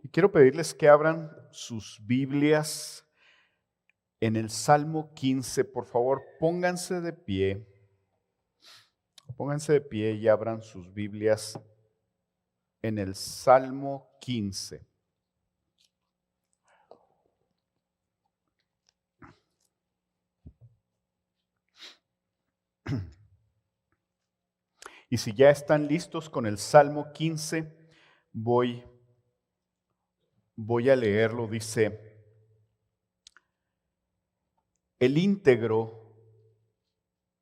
Y quiero pedirles que abran sus Biblias en el Salmo 15. Por favor, pónganse de pie. Pónganse de pie y abran sus Biblias en el Salmo 15. Y si ya están listos con el Salmo 15, voy a leerlo. Dice: el íntegro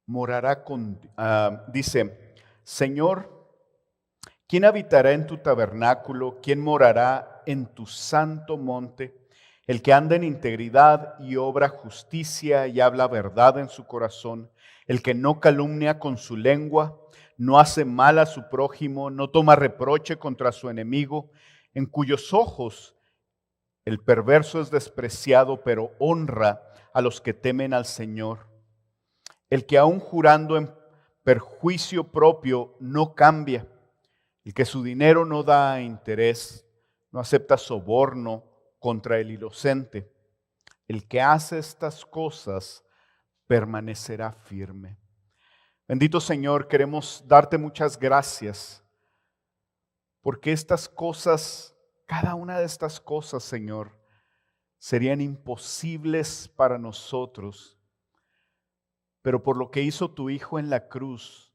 morará dice: Señor, ¿quién habitará en tu tabernáculo? ¿Quién morará en tu santo monte? El que anda en integridad y obra justicia y habla verdad en su corazón, el que no calumnia con su lengua, no hace mal a su prójimo, no toma reproche contra su enemigo, en cuyos ojos el perverso es despreciado, pero honra a los que temen al Señor. El que aun jurando en perjuicio propio no cambia, el que su dinero no da a interés, no acepta soborno contra el inocente. El que hace estas cosas permanecerá firme. Bendito Señor, queremos darte muchas gracias, porque estas cosas, cada una de estas cosas, Señor, serían imposibles para nosotros, pero por lo que hizo tu Hijo en la cruz,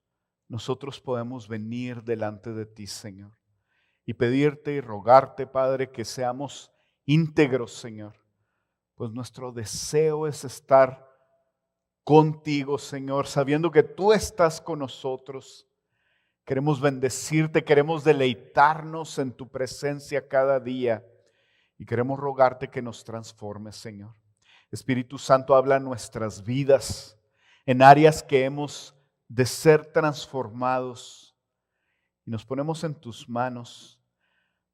nosotros podemos venir delante de ti, Señor, y pedirte y rogarte, Padre, que seamos íntegros, Señor, pues nuestro deseo es estar contigo, Señor, sabiendo que tú estás con nosotros. Queremos bendecirte, queremos deleitarnos en tu presencia cada día y queremos rogarte que nos transformes, Señor. Espíritu Santo, habla en nuestras vidas, en áreas que hemos de ser transformados, y nos ponemos en tus manos.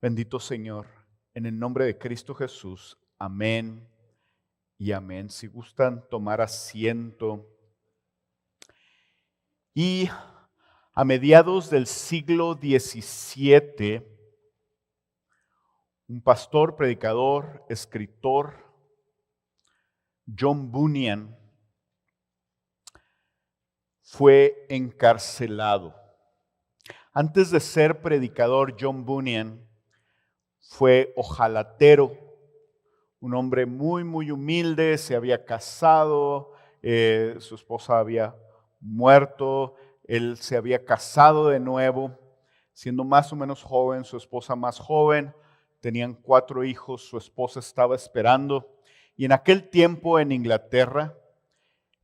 Bendito Señor, en el nombre de Cristo Jesús. Amén y amén. Si gustan tomar asiento. Y a mediados del siglo XVII, un pastor, predicador, escritor, John Bunyan, fue encarcelado. Antes de ser predicador, John Bunyan fue ojalatero, un hombre muy, muy humilde. Se había casado, su esposa había muerto, él se había casado de nuevo, siendo más o menos joven, su esposa más joven, tenían 4 hijos, su esposa estaba esperando. Y en aquel tiempo en Inglaterra,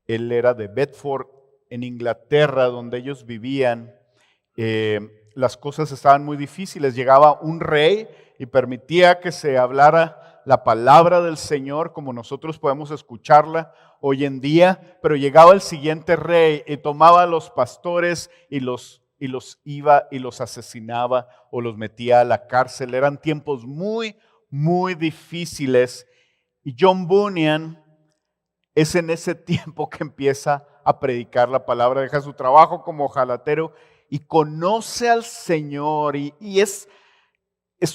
él era de Bedford, en Inglaterra, donde ellos vivían, las cosas estaban muy difíciles. Llegaba un rey y permitía que se hablara la palabra del Señor como nosotros podemos escucharla hoy en día, pero llegaba el siguiente rey y tomaba a los pastores y los iba y los asesinaba o los metía a la cárcel. Eran tiempos muy, muy difíciles. Y John Bunyan es en ese tiempo que empieza a predicar la palabra, deja su trabajo como ojalatero y conoce al Señor, y es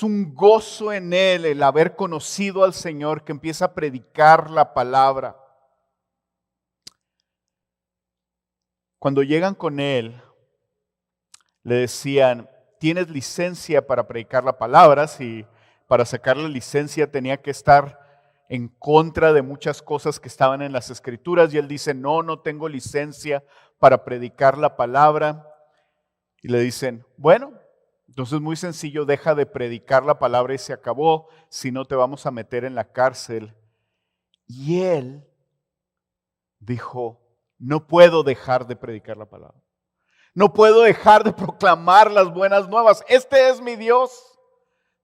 un gozo en él el haber conocido al Señor, que empieza a predicar la palabra. Cuando llegan con él, le decían: ¿tienes licencia para predicar la palabra? Si para sacar la licencia tenía que estar en contra de muchas cosas que estaban en las Escrituras, y él dice: no tengo licencia para predicar la palabra. Y le dicen: bueno, entonces muy sencillo, deja de predicar la palabra y se acabó, si no te vamos a meter en la cárcel. Y él dijo: no puedo dejar de predicar la palabra. No puedo dejar de proclamar las buenas nuevas. Este es mi Dios.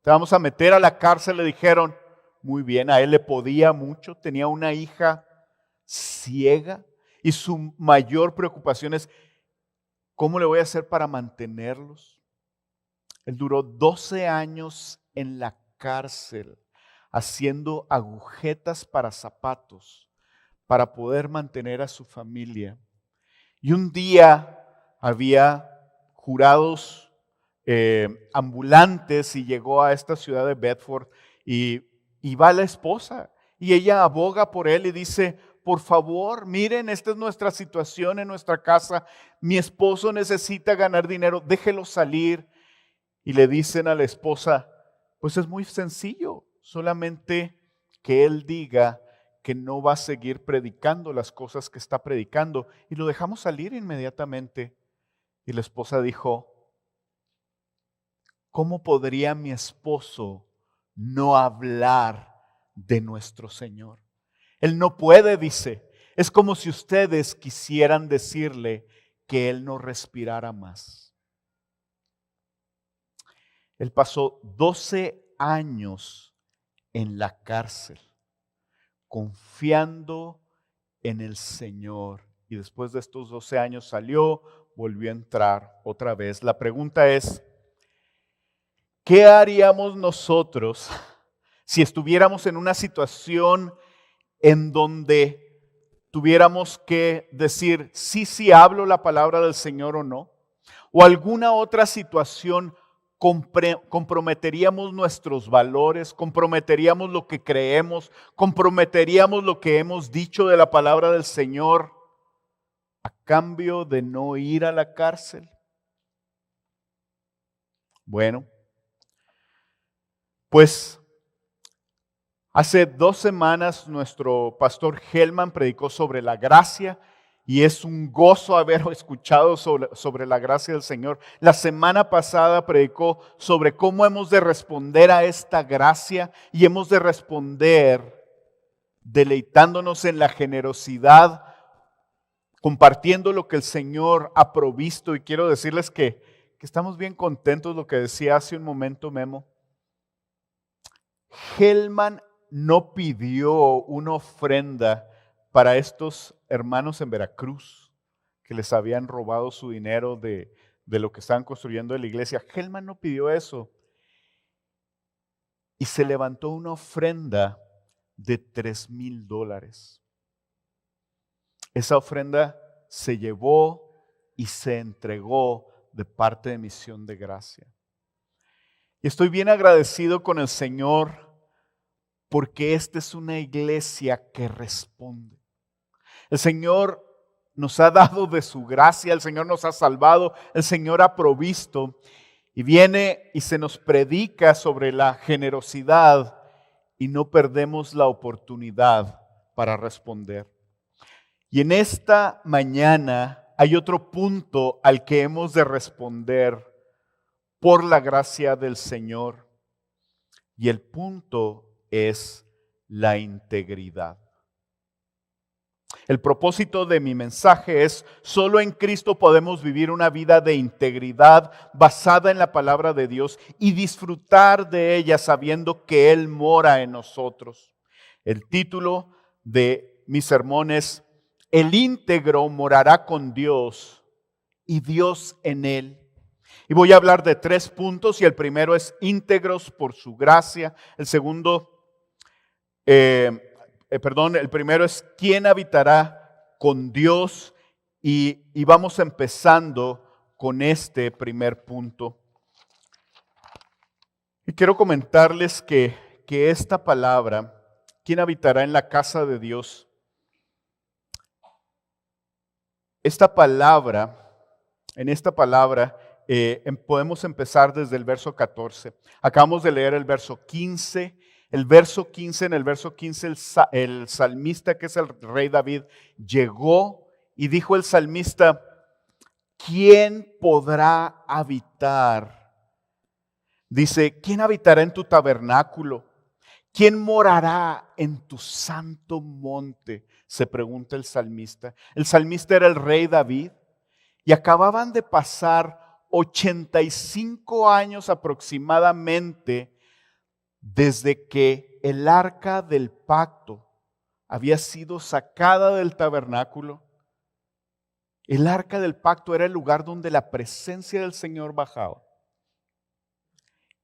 Te vamos a meter a la cárcel, le dijeron. Muy bien, a él le podía mucho. Tenía una hija ciega y su mayor preocupación es: ¿cómo le voy a hacer para mantenerlos? Él duró 12 años en la cárcel haciendo agujetas para zapatos para poder mantener a su familia. Y un día había jurados ambulantes y llegó a esta ciudad de Bedford y va la esposa y ella aboga por él y dice: por favor, miren, esta es nuestra situación en nuestra casa, mi esposo necesita ganar dinero, déjelo salir. Y le dicen a la esposa: pues es muy sencillo, solamente que él diga que no va a seguir predicando las cosas que está predicando y lo dejamos salir inmediatamente. Y la esposa dijo: ¿cómo podría mi esposo no hablar de nuestro Señor? Él no puede, dice. Es como si ustedes quisieran decirle que él no respirara más. Él pasó 12 años en la cárcel, confiando en el Señor. Y después de estos 12 años salió, volvió a entrar otra vez. La pregunta es: ¿qué haríamos nosotros si estuviéramos en una situación en donde tuviéramos que decir sí hablo la palabra del Señor o no? ¿O alguna otra situación comprometeríamos nuestros valores, comprometeríamos lo que creemos, comprometeríamos lo que hemos dicho de la palabra del Señor a cambio de no ir a la cárcel? Bueno, pues hace 2 semanas nuestro pastor Helman predicó sobre la gracia y es un gozo haber escuchado sobre la gracia del Señor. La semana pasada predicó sobre cómo hemos de responder a esta gracia y hemos de responder deleitándonos en la generosidad, compartiendo lo que el Señor ha provisto. Y quiero decirles que estamos bien contentos, lo que decía hace un momento Memo. Helman no pidió una ofrenda para estos hermanos en Veracruz que les habían robado su dinero de lo que estaban construyendo de la iglesia. Helman no pidió eso. Y se levantó una ofrenda de $3,000. Esa ofrenda se llevó y se entregó de parte de Misión de Gracia. Y estoy bien agradecido con el Señor porque esta es una iglesia que responde. El Señor nos ha dado de su gracia, el Señor nos ha salvado, el Señor ha provisto y viene y se nos predica sobre la generosidad y no perdemos la oportunidad para responder. Y en esta mañana hay otro punto al que hemos de responder por la gracia del Señor. Y el punto es la integridad. El propósito de mi mensaje es: solo en Cristo podemos vivir una vida de integridad basada en la palabra de Dios y disfrutar de ella sabiendo que Él mora en nosotros. El título de mi sermón es: el íntegro morará con Dios y Dios en él. Y voy a hablar de 3 puntos y el primero es íntegros por su gracia. El primero es quién habitará con Dios y vamos empezando con este primer punto. Y quiero comentarles que esta palabra, quién habitará en la casa de Dios, en esta palabra podemos empezar desde el verso 14. Acabamos de leer el verso 15. En el verso 15 el salmista, que es el rey David, llegó y dijo el salmista: ¿quién podrá habitar? Dice: ¿quién habitará en tu tabernáculo? ¿Quién morará en tu santo monte? Se pregunta el salmista. El salmista era el rey David y acababan de pasar 85 años aproximadamente desde que el arca del pacto había sido sacada del tabernáculo. El arca del pacto era el lugar donde la presencia del Señor bajaba.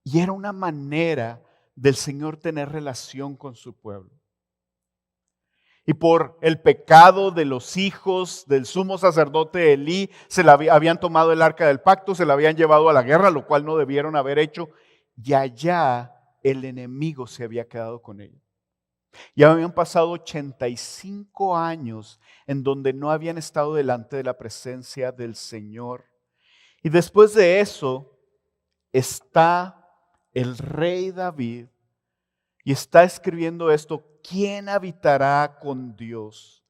Y era una manera del Señor tener relación con su pueblo. Y por el pecado de los hijos del sumo sacerdote Elí, habían tomado el arca del pacto, se la habían llevado a la guerra, lo cual no debieron haber hecho. Y allá el enemigo se había quedado con ella. Ya habían pasado 85 años en donde no habían estado delante de la presencia del Señor. Y después de eso está el rey David y está escribiendo esto: ¿quién habitará con Dios?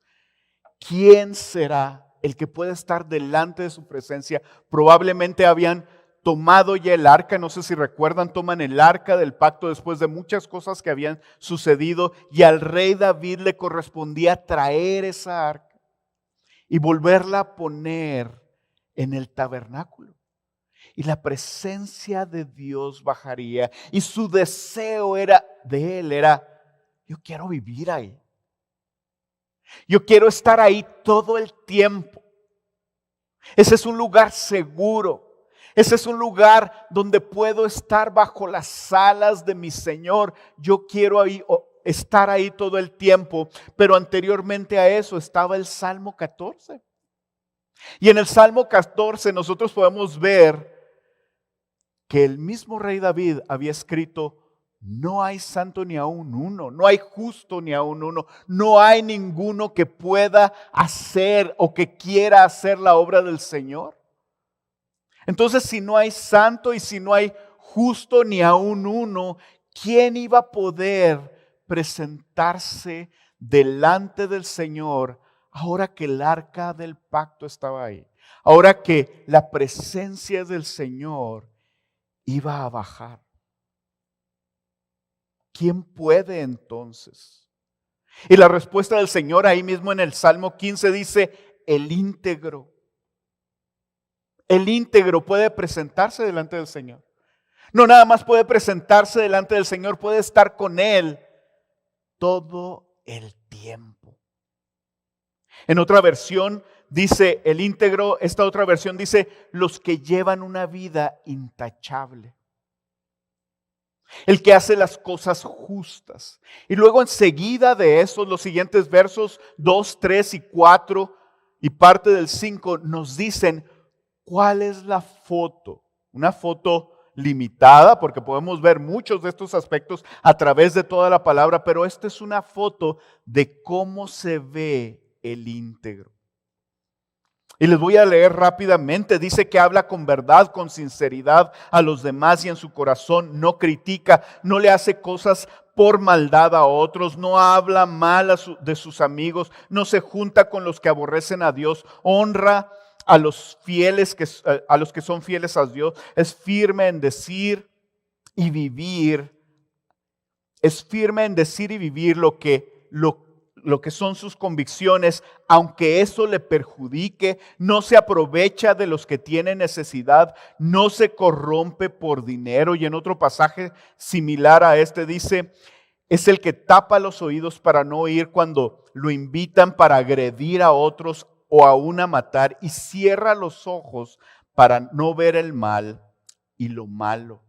¿Quién será el que pueda estar delante de su presencia? Probablemente habían tomado ya el arca, no sé si recuerdan, toman el arca del pacto después de muchas cosas que habían sucedido, y al rey David le correspondía traer esa arca y volverla a poner en el tabernáculo. Y la presencia de Dios bajaría, y su deseo de él era: yo quiero vivir ahí. Yo quiero estar ahí todo el tiempo. Ese es un lugar seguro. Ese es un lugar donde puedo estar bajo las alas de mi Señor. Yo quiero estar ahí todo el tiempo. Pero anteriormente a eso estaba el Salmo 14. Y en el Salmo 14 nosotros podemos ver que el mismo rey David había escrito: no hay santo ni aun uno, no hay justo ni aun uno, no hay ninguno que pueda hacer o que quiera hacer la obra del Señor. Entonces, si no hay santo y si no hay justo ni aun uno, ¿quién iba a poder presentarse delante del Señor ahora que el arca del pacto estaba ahí? Ahora que la presencia del Señor iba a bajar. ¿Quién puede entonces? Y la respuesta del Señor ahí mismo en el Salmo 15 dice: el íntegro. El íntegro puede presentarse delante del Señor. No nada más puede presentarse delante del Señor, puede estar con Él todo el tiempo. En otra versión dice el íntegro, esta otra versión dice: los que llevan una vida intachable. El que hace las cosas justas. Y luego enseguida de eso, los siguientes versos 2, 3 y 4 y parte del 5 nos dicen cuál es la foto. Una foto limitada, porque podemos ver muchos de estos aspectos a través de toda la palabra, pero esta es una foto de cómo se ve el íntegro. Y les voy a leer rápidamente. Dice que habla con verdad, con sinceridad a los demás, y en su corazón no critica, no le hace cosas por maldad a otros, no habla mal de sus amigos, no se junta con los que aborrecen a Dios, honra a los fieles, a los que son fieles a Dios, es firme en decir y vivir. Es firme en decir y vivir lo que son sus convicciones, aunque eso le perjudique, no se aprovecha de los que tienen necesidad, no se corrompe por dinero. Y en otro pasaje similar a este dice: es el que tapa los oídos para no oír cuando lo invitan para agredir a otros o aún a matar, y cierra los ojos para no ver el mal y lo malo.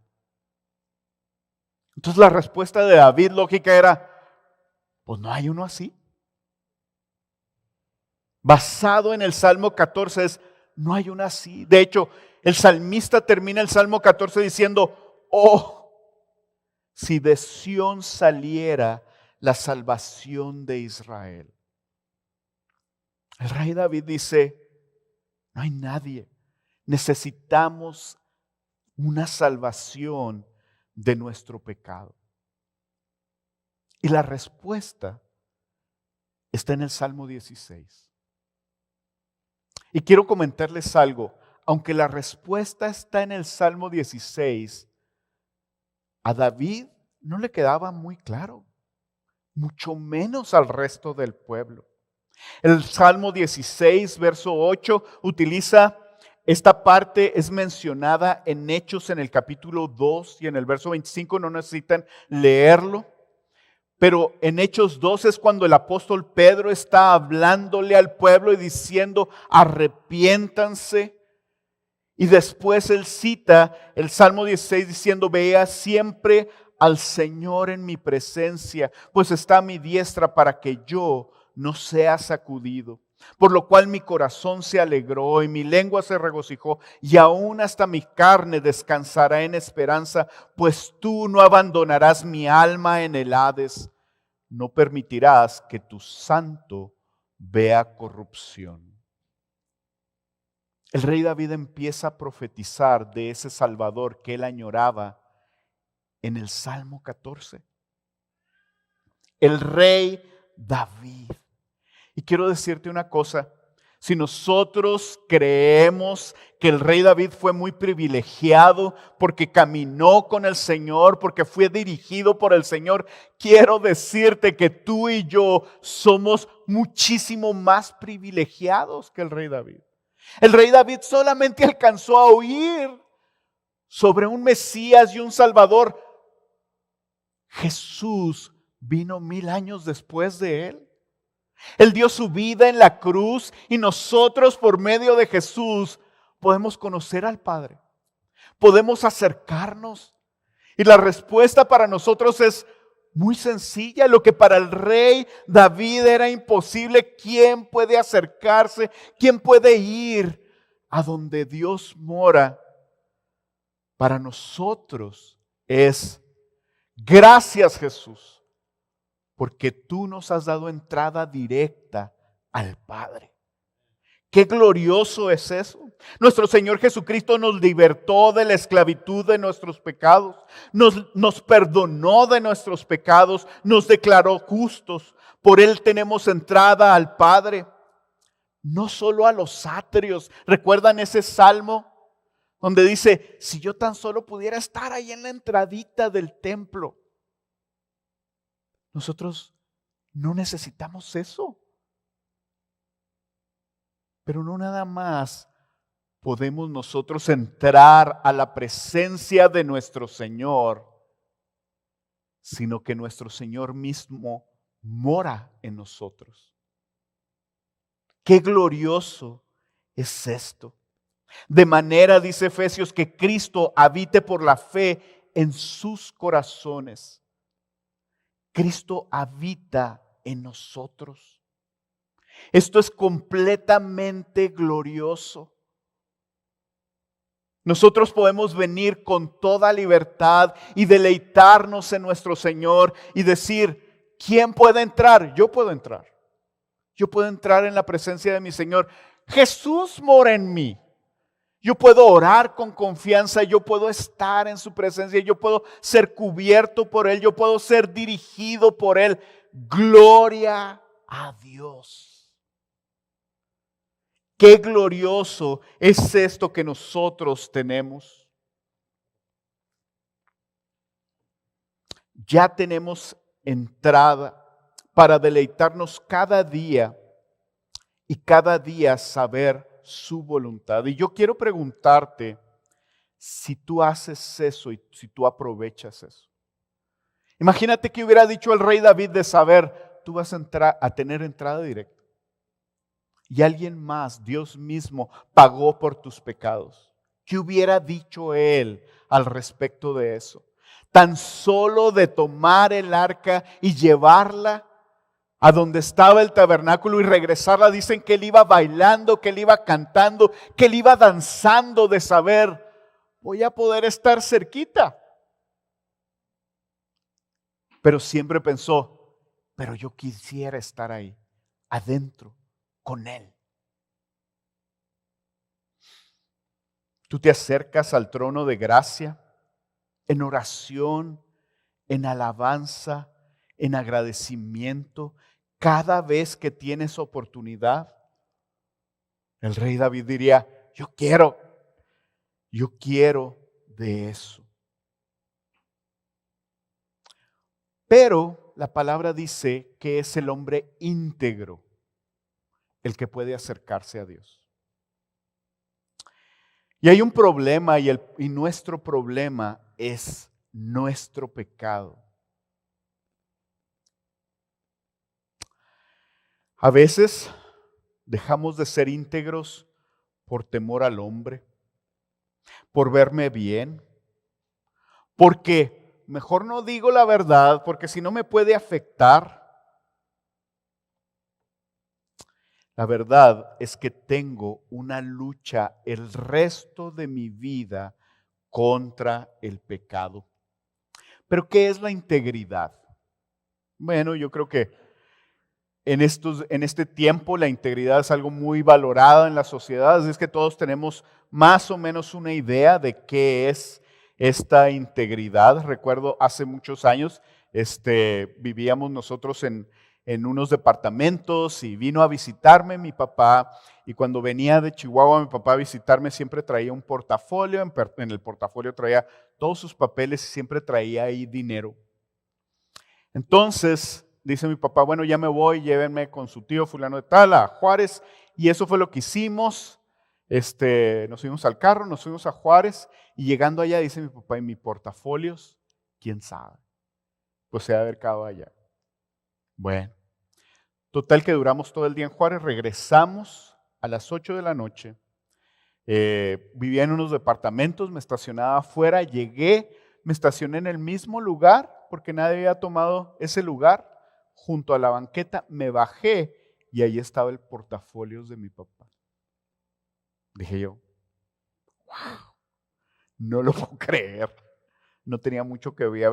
Entonces la respuesta de David lógica era: pues no hay uno así. Basado en el Salmo 14 no hay uno así. De hecho, el salmista termina el Salmo 14 diciendo: oh, si de Sión saliera la salvación de Israel. El rey David dice: no hay nadie. Necesitamos una salvación de nuestro pecado. Y la respuesta está en el Salmo 16. Y quiero comentarles algo. Aunque la respuesta está en el Salmo 16, a David no le quedaba muy claro, mucho menos al resto del pueblo. El Salmo 16, verso 8, utiliza esta parte, es mencionada en Hechos en el capítulo 2 y en el verso 25, no necesitan leerlo. Pero en Hechos 2 es cuando el apóstol Pedro está hablándole al pueblo y diciendo: arrepiéntanse. Y después él cita el Salmo 16 diciendo: vea siempre al Señor en mi presencia, pues está a mi diestra para que yo no sea sacudido. Por lo cual mi corazón se alegró y mi lengua se regocijó, y aún hasta mi carne descansará en esperanza, pues tú no abandonarás mi alma en el Hades, no permitirás que tu santo vea corrupción. El rey David empieza a profetizar de ese Salvador que él añoraba en el Salmo 14. El rey David. Y quiero decirte una cosa, si nosotros creemos que el rey David fue muy privilegiado porque caminó con el Señor, porque fue dirigido por el Señor, quiero decirte que tú y yo somos muchísimo más privilegiados que el rey David. El rey David solamente alcanzó a oír sobre un Mesías y un Salvador. Jesús vino 1000 años después de él. Él dio su vida en la cruz y nosotros por medio de Jesús podemos conocer al Padre. Podemos acercarnos. Y la respuesta para nosotros es muy sencilla. Lo que para el rey David era imposible, ¿quién puede acercarse? ¿Quién puede ir a donde Dios mora? Para nosotros es gracias, Jesús, porque tú nos has dado entrada directa al Padre. ¡Qué glorioso es eso! Nuestro Señor Jesucristo nos libertó de la esclavitud de nuestros pecados, nos perdonó de nuestros pecados, nos declaró justos. Por Él tenemos entrada al Padre, no solo a los atrios. ¿Recuerdan ese salmo donde dice, si yo tan solo pudiera estar ahí en la entradita del templo? Nosotros no necesitamos eso. Pero no nada más podemos nosotros entrar a la presencia de nuestro Señor, sino que nuestro Señor mismo mora en nosotros. ¡Qué glorioso es esto! De manera, dice Efesios, que Cristo habite por la fe en sus corazones. Cristo habita en nosotros. Esto es completamente glorioso. Nosotros podemos venir con toda libertad y deleitarnos en nuestro Señor y decir, ¿quién puede entrar? Yo puedo entrar. Yo puedo entrar en la presencia de mi Señor. Jesús mora en mí. Yo puedo orar con confianza, yo puedo estar en su presencia, yo puedo ser cubierto por Él, yo puedo ser dirigido por Él. Gloria a Dios. Qué glorioso es esto que nosotros tenemos. Ya tenemos entrada para deleitarnos cada día y cada día saber su voluntad. Y yo quiero preguntarte si tú haces eso y si tú aprovechas eso. Imagínate que hubiera dicho el rey David de saber, tú vas a tener entrada directa. Y alguien más, Dios mismo, pagó por tus pecados. ¿Qué hubiera dicho él al respecto de eso? Tan solo de tomar el arca y llevarla a donde estaba el tabernáculo y regresarla, dicen que él iba bailando, que él iba cantando, que él iba danzando de saber, voy a poder estar cerquita. Pero siempre pensó, pero yo quisiera estar ahí, adentro, con Él. Tú te acercas al trono de gracia en oración, en alabanza, en agradecimiento, cada vez que tienes oportunidad. El rey David diría, yo quiero de eso. Pero la palabra dice que es el hombre íntegro el que puede acercarse a Dios. Y hay un problema y nuestro problema es nuestro pecado. A veces dejamos de ser íntegros por temor al hombre, por verme bien, porque mejor no digo la verdad, porque si no me puede afectar. La verdad es que tengo una lucha el resto de mi vida contra el pecado. Pero ¿qué es la integridad? Bueno, yo creo que en este tiempo la integridad es algo muy valorado en la sociedad, así es que todos tenemos más o menos una idea de qué es esta integridad. Recuerdo hace muchos años, vivíamos nosotros en unos departamentos y vino a visitarme mi papá, y cuando venía de Chihuahua mi papá a visitarme siempre traía un portafolio, en el portafolio traía todos sus papeles y siempre traía ahí dinero. Entonces, dice mi papá, bueno, ya me voy, llévenme con su tío fulano de tal a Juárez. Y eso fue lo que hicimos. Nos fuimos al carro, nos fuimos a Juárez. Y llegando allá, dice mi papá, ¿y mis portafolios? ¿Quién sabe? Pues se ha haber quedado allá. Bueno, total que duramos todo el día en Juárez. Regresamos a las 8 de la noche. Vivía en unos departamentos, me estacionaba afuera, llegué, me estacioné en el mismo lugar porque nadie había tomado ese lugar. Junto a la banqueta me bajé y ahí estaba el portafolio de mi papá. Dije yo, wow, no lo puedo creer. No tenía mucho que me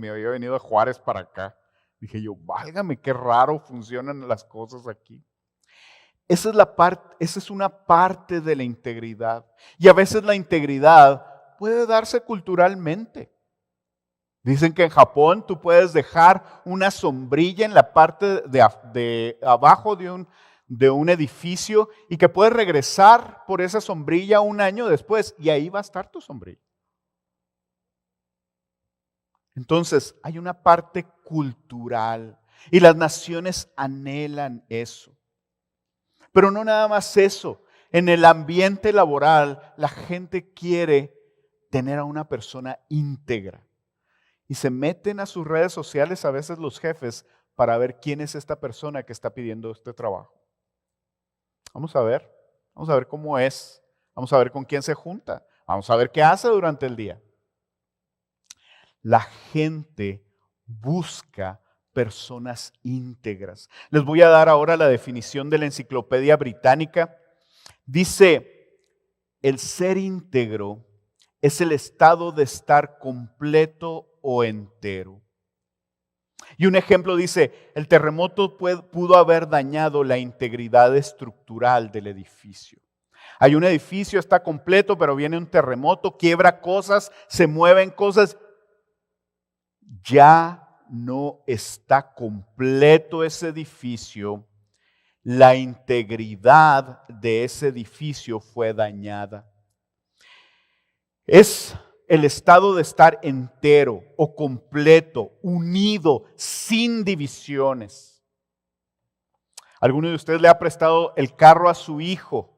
había venido a Juárez para acá. Dije yo, válgame, qué raro funcionan las cosas aquí. Esa es una parte de la integridad. Y a veces la integridad puede darse culturalmente. Dicen que en Japón tú puedes dejar una sombrilla en la parte de abajo de un edificio y que puedes regresar por esa sombrilla un año después y ahí va a estar tu sombrilla. Entonces, hay una parte cultural y las naciones anhelan eso. Pero no nada más eso. En el ambiente laboral, la gente quiere tener a una persona íntegra. Y se meten a sus redes sociales a veces los jefes para ver quién es esta persona que está pidiendo este trabajo. Vamos a ver cómo es. Vamos a ver con quién se junta. Vamos a ver qué hace durante el día. La gente busca personas íntegras. Les voy a dar ahora la definición de la Enciclopedia Británica. Dice, el ser íntegro es el estado de estar completo o entero. Y un ejemplo dice, el terremoto pudo haber dañado la integridad estructural del edificio. Hay un edificio, está completo, pero viene un terremoto, quiebra cosas, se mueven cosas. Ya no está completo ese edificio, la integridad de ese edificio fue dañada. Es el estado de estar entero o completo, unido, sin divisiones. ¿Alguno de ustedes le ha prestado el carro a su hijo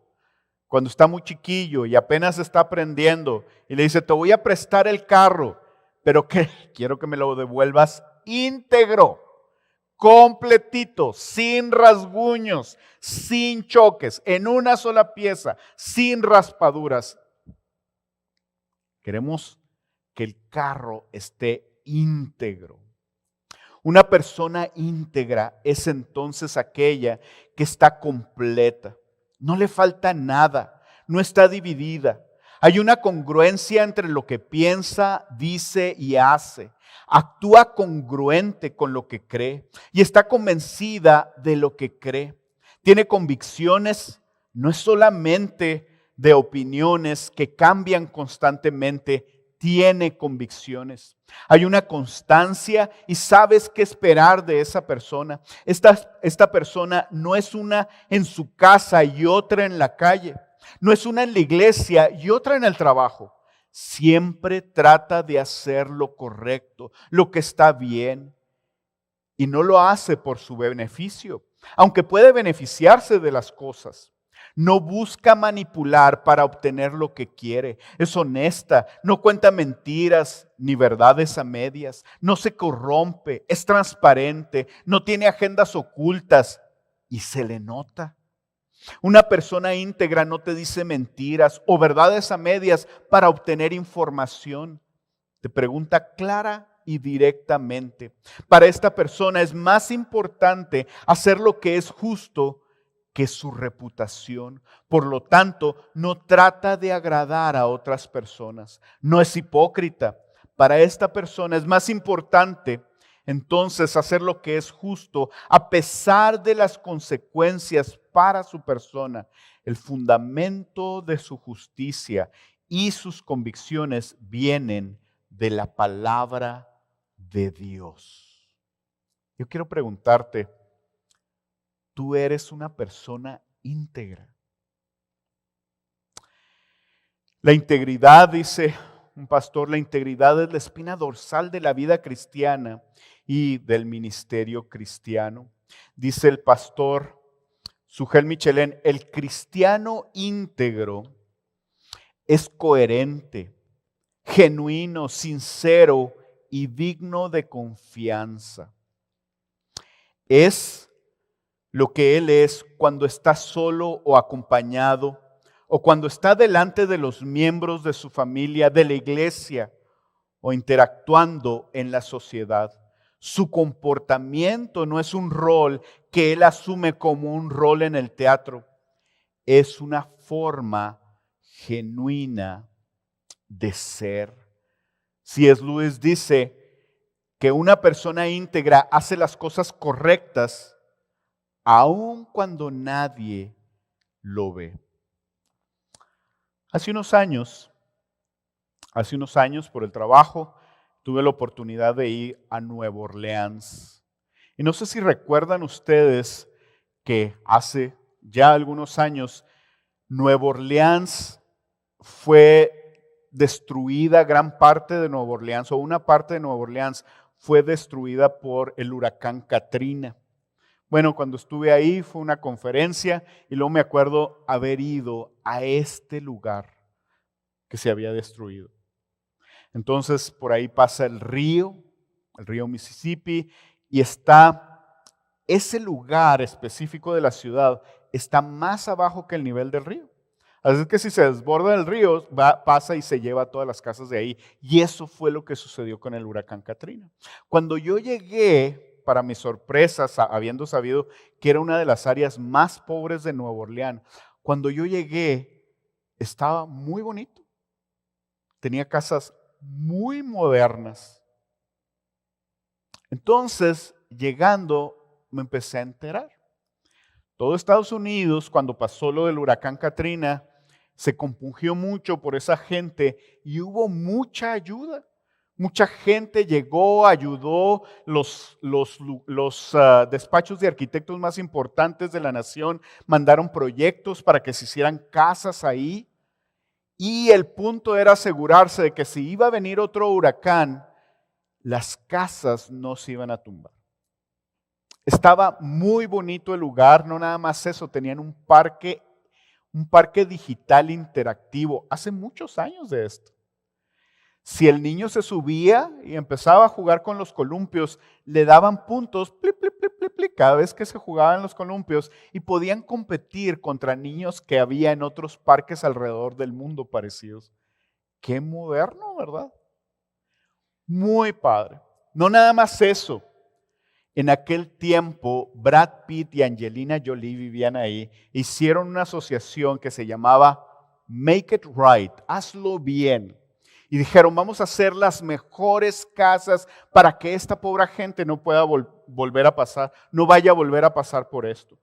cuando está muy chiquillo y apenas está aprendiendo y le dice, te voy a prestar el carro, pero quiero que me lo devuelvas íntegro, completito, sin rasguños, sin choques, en una sola pieza, sin raspaduras? Queremos que el carro esté íntegro. Una persona íntegra es entonces aquella que está completa. No le falta nada, no está dividida. Hay una congruencia entre lo que piensa, dice y hace. Actúa congruente con lo que cree y está convencida de lo que cree. Tiene convicciones, no es solamente de opiniones que cambian constantemente, tiene convicciones. Hay una constancia y sabes qué esperar de esa persona. Esta persona no es una en su casa y otra en la calle. No es una en la iglesia y otra en el trabajo. Siempre trata de hacer lo correcto, lo que está bien. Y no lo hace por su beneficio, aunque puede beneficiarse de las cosas. No busca manipular para obtener lo que quiere. Es honesta, no cuenta mentiras ni verdades a medias. No se corrompe, es transparente, no tiene agendas ocultas y se le nota. Una persona íntegra no te dice mentiras o verdades a medias para obtener información. Te pregunta clara y directamente. Para esta persona es más importante hacer lo que es justo que su reputación. Por lo tanto, no trata de agradar a otras personas. No es hipócrita. Para esta persona es más importante entonces hacer lo que es justo a pesar de las consecuencias para su persona. El fundamento de su justicia y sus convicciones vienen de la palabra de Dios. Yo quiero preguntarte, ¿tú eres una persona íntegra? La integridad, dice un pastor, la integridad es la espina dorsal de la vida cristiana y del ministerio cristiano. Dice el pastor Sujel Michelén, el cristiano íntegro es coherente, genuino, sincero y digno de confianza. Es lo que él es cuando está solo o acompañado, o cuando está delante de los miembros de su familia, de la iglesia, o interactuando en la sociedad. Su comportamiento no es un rol que él asume como un rol en el teatro. Es una forma genuina de ser. C.S. Lewis dice que una persona íntegra hace las cosas correctas aun cuando nadie lo ve. Hace unos años, por el trabajo, tuve la oportunidad de ir a Nueva Orleans. Y no sé si recuerdan ustedes que hace ya algunos años, Nueva Orleans fue destruida, gran parte de Nueva Orleans, o una parte de Nueva Orleans fue destruida por el huracán Katrina. Bueno, cuando estuve ahí fue una conferencia y luego me acuerdo haber ido a este lugar que se había destruido. Entonces por ahí pasa el río Mississippi, y está ese lugar específico de la ciudad, está más abajo que el nivel del río. Así que si se desborda el río, pasa y se lleva todas las casas de ahí. Y eso fue lo que sucedió con el huracán Katrina. Cuando yo llegué, para mi sorpresa, habiendo sabido que era una de las áreas más pobres de Nueva Orleans, cuando yo llegué, estaba muy bonito. Tenía casas muy modernas. Entonces, llegando, me empecé a enterar. Todo Estados Unidos, cuando pasó lo del huracán Katrina, se compungió mucho por esa gente y hubo mucha ayuda. Mucha gente llegó, ayudó, los despachos de arquitectos más importantes de la nación mandaron proyectos para que se hicieran casas ahí. Y el punto era asegurarse de que si iba a venir otro huracán, las casas no se iban a tumbar. Estaba muy bonito el lugar, no nada más eso, tenían un parque digital interactivo, hace muchos años de esto. Si el niño se subía y empezaba a jugar con los columpios, le daban puntos plip, plip, plip, plip, plip, cada vez que se jugaban los columpios, y podían competir contra niños que había en otros parques alrededor del mundo parecidos. Qué moderno, ¿verdad? Muy padre. No nada más eso. En aquel tiempo, Brad Pitt y Angelina Jolie vivían ahí. Hicieron una asociación que se llamaba Make It Right, hazlo bien. Y dijeron, vamos a hacer las mejores casas para que esta pobre gente no pueda volver a pasar, no vaya a volver a pasar por esto.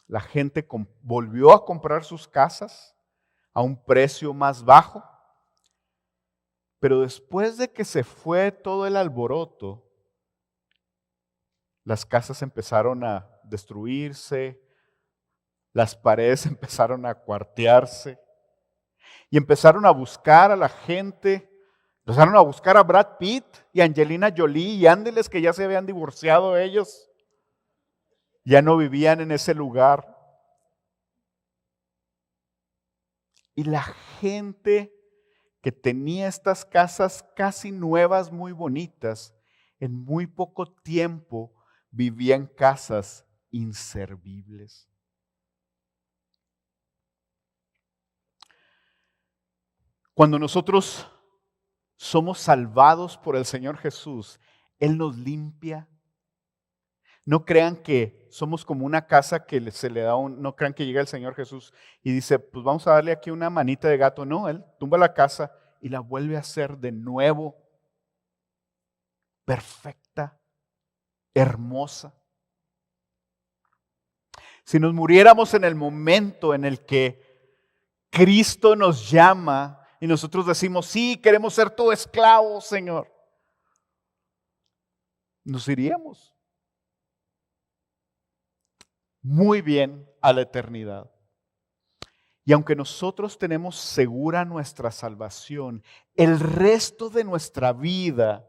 La gente volvió a comprar sus casas a un precio más bajo. Pero después de que se fue todo el alboroto, las casas empezaron a destruirse, las paredes empezaron a cuartearse y empezaron a buscar a la gente, empezaron a buscar a Brad Pitt y Angelina Jolie y ándeles que ya se habían divorciado ellos, ya no vivían en ese lugar. Y la gente que tenía estas casas casi nuevas, muy bonitas, en muy poco tiempo vivía en casas inservibles. Cuando nosotros somos salvados por el Señor Jesús, Él nos limpia, No crean que somos como una casa que se le da no crean que llega el Señor Jesús y dice, pues vamos a darle aquí una manita de gato. No, Él tumba la casa y la vuelve a hacer de nuevo, perfecta, hermosa. Si nos muriéramos en el momento en el que Cristo nos llama y nosotros decimos, sí, queremos ser tu esclavo, Señor, nos iríamos muy bien a la eternidad. Y aunque nosotros tenemos segura nuestra salvación, el resto de nuestra vida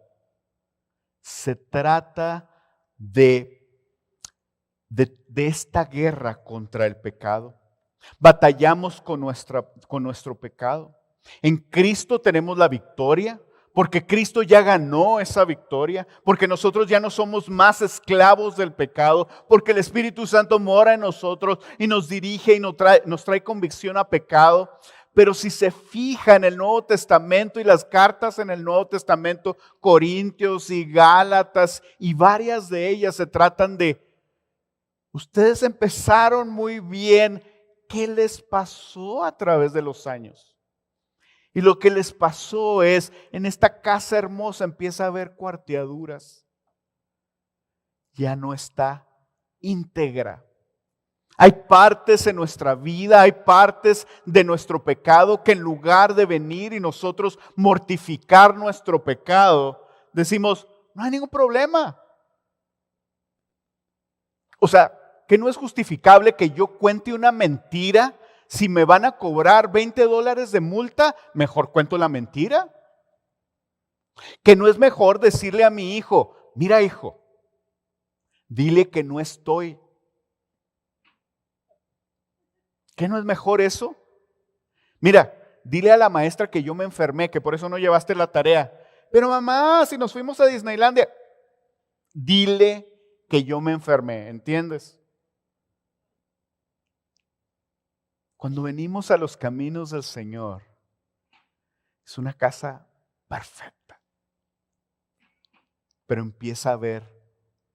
se trata de esta guerra contra el pecado. Batallamos con nuestro pecado. En Cristo tenemos la victoria, porque Cristo ya ganó esa victoria, porque nosotros ya no somos más esclavos del pecado, porque el Espíritu Santo mora en nosotros y nos dirige y nos trae convicción a pecado. Pero si se fija en el Nuevo Testamento y las cartas en el Nuevo Testamento, Corintios y Gálatas, y varias de ellas se tratan de, ustedes empezaron muy bien, ¿qué les pasó a través de los años? Y lo que les pasó es, en esta casa hermosa empieza a haber cuarteaduras. Ya no está íntegra. Hay partes en nuestra vida, hay partes de nuestro pecado que en lugar de venir y nosotros mortificar nuestro pecado, decimos, no hay ningún problema. O sea, que no es justificable que yo cuente una mentira. Si me van a cobrar $20 de multa, mejor cuento la mentira. Que no es mejor decirle a mi hijo, mira hijo, dile que no estoy. ¿Qué no es mejor eso? Mira, dile a la maestra que yo me enfermé, que por eso no llevaste la tarea. Pero mamá, si nos fuimos a Disneylandia, dile que yo me enfermé, ¿entiendes? Cuando venimos a los caminos del Señor, es una casa perfecta, pero empieza a haber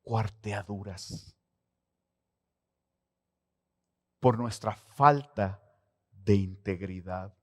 cuarteaduras por nuestra falta de integridad.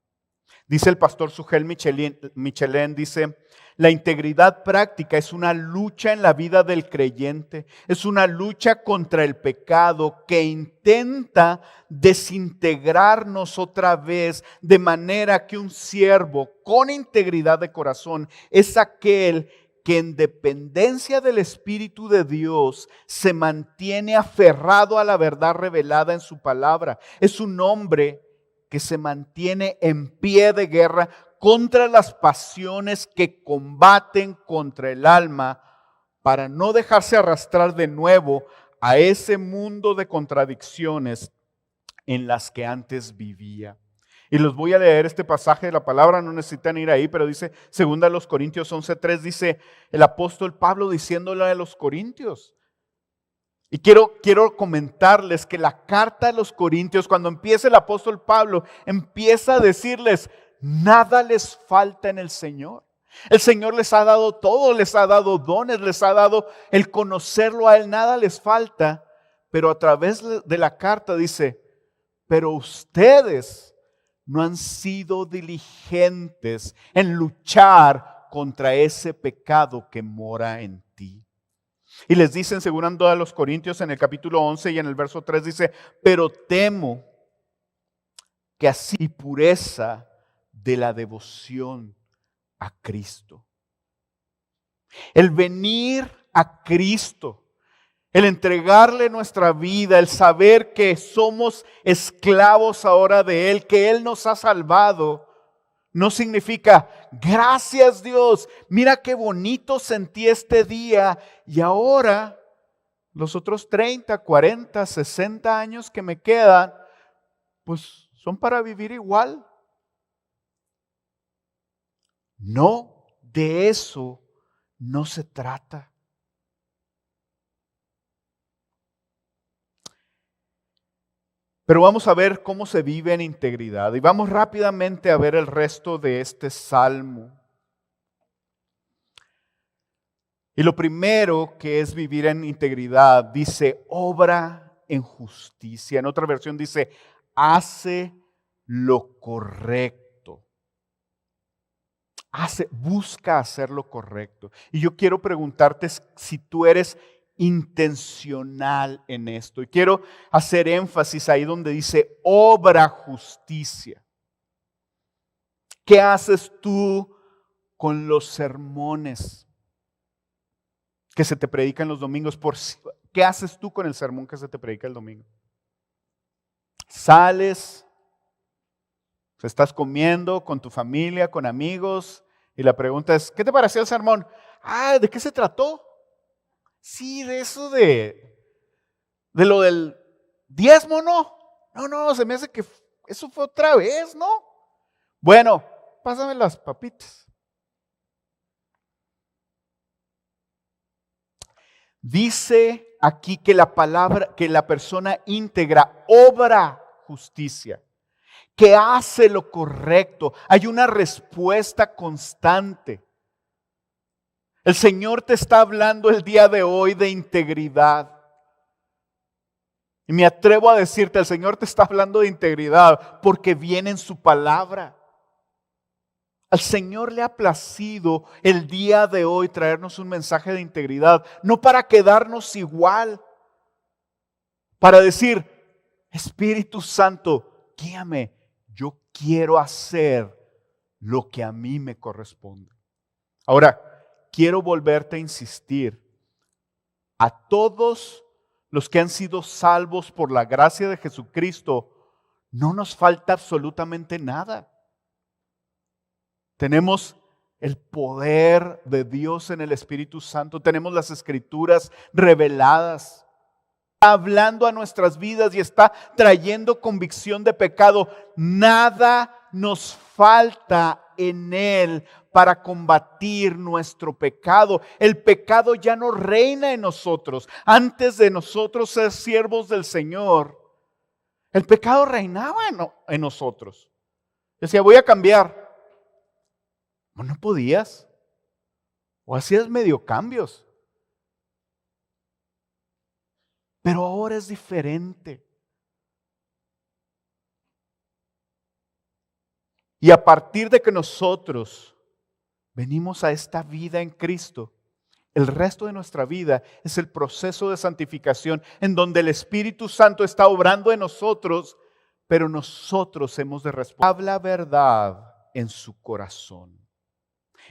Dice el pastor Sugel Michelén, dice, la integridad práctica es una lucha en la vida del creyente, es una lucha contra el pecado que intenta desintegrarnos otra vez, de manera que un siervo con integridad de corazón es aquel que en dependencia del Espíritu de Dios se mantiene aferrado a la verdad revelada en su palabra. Es un hombre que se mantiene en pie de guerra contra las pasiones que combaten contra el alma para no dejarse arrastrar de nuevo a ese mundo de contradicciones en las que antes vivía. Y les voy a leer este pasaje de la palabra, no necesitan ir ahí, pero dice, 2 Corintios 11:3, dice el apóstol Pablo diciéndole a los corintios. Y quiero comentarles que la carta de los Corintios, cuando empieza el apóstol Pablo, empieza a decirles, nada les falta en el Señor. El Señor les ha dado todo, les ha dado dones, les ha dado el conocerlo a Él, nada les falta. Pero a través de la carta dice, pero ustedes no han sido diligentes en luchar contra ese pecado que mora en ti. Y les dicen, según a los Corintios en el capítulo 11 y en el verso 3 dice, pero temo que así pureza de la devoción a Cristo. El venir a Cristo, el entregarle nuestra vida, el saber que somos esclavos ahora de Él, que Él nos ha salvado, no significa, gracias Dios, mira qué bonito sentí este día y ahora los otros 30, 40, 60 años que me quedan, pues son para vivir igual. No, de eso no se trata. Pero vamos a ver cómo se vive en integridad y vamos rápidamente a ver el resto de este salmo. Y lo primero que es vivir en integridad, dice, obra en justicia. En otra versión dice, hace lo correcto. Busca hacer lo correcto. Y yo quiero preguntarte si tú eres intencional en esto. Y quiero hacer énfasis ahí donde dice, obra justicia. ¿Qué haces tú con los sermones que se te predican los domingos? ¿Qué haces tú con el sermón que se te predica el domingo? Sales, estás comiendo con tu familia, con amigos, y la pregunta es, ¿qué te pareció el sermón? ¿De qué se trató? Sí, de eso de lo del diezmo, ¿no? No, se me hace que eso fue otra vez, ¿no? Bueno, pásame las papitas. Dice aquí que la persona íntegra obra justicia, que hace lo correcto. Hay una respuesta constante. El Señor te está hablando el día de hoy de integridad. Y me atrevo a decirte, el Señor te está hablando de integridad porque viene en su palabra. Al Señor le ha placido el día de hoy traernos un mensaje de integridad, no para quedarnos igual, para decir, Espíritu Santo, guíame, yo quiero hacer lo que a mí me corresponde. Ahora, quiero volverte a insistir, a todos los que han sido salvos por la gracia de Jesucristo, no nos falta absolutamente nada. Tenemos el poder de Dios en el Espíritu Santo. Tenemos las Escrituras reveladas. Está hablando a nuestras vidas y está trayendo convicción de pecado. Nada nos falta en Él para combatir nuestro pecado. El pecado ya no reina en nosotros. Antes de nosotros ser siervos del Señor, el pecado reinaba en nosotros. Decía, voy a cambiar. No podías. O hacías medio cambios. Pero ahora es diferente. Y a partir de que nosotros venimos a esta vida en Cristo, el resto de nuestra vida es el proceso de santificación en donde el Espíritu Santo está obrando en nosotros, pero nosotros hemos de responder. Habla verdad en su corazón.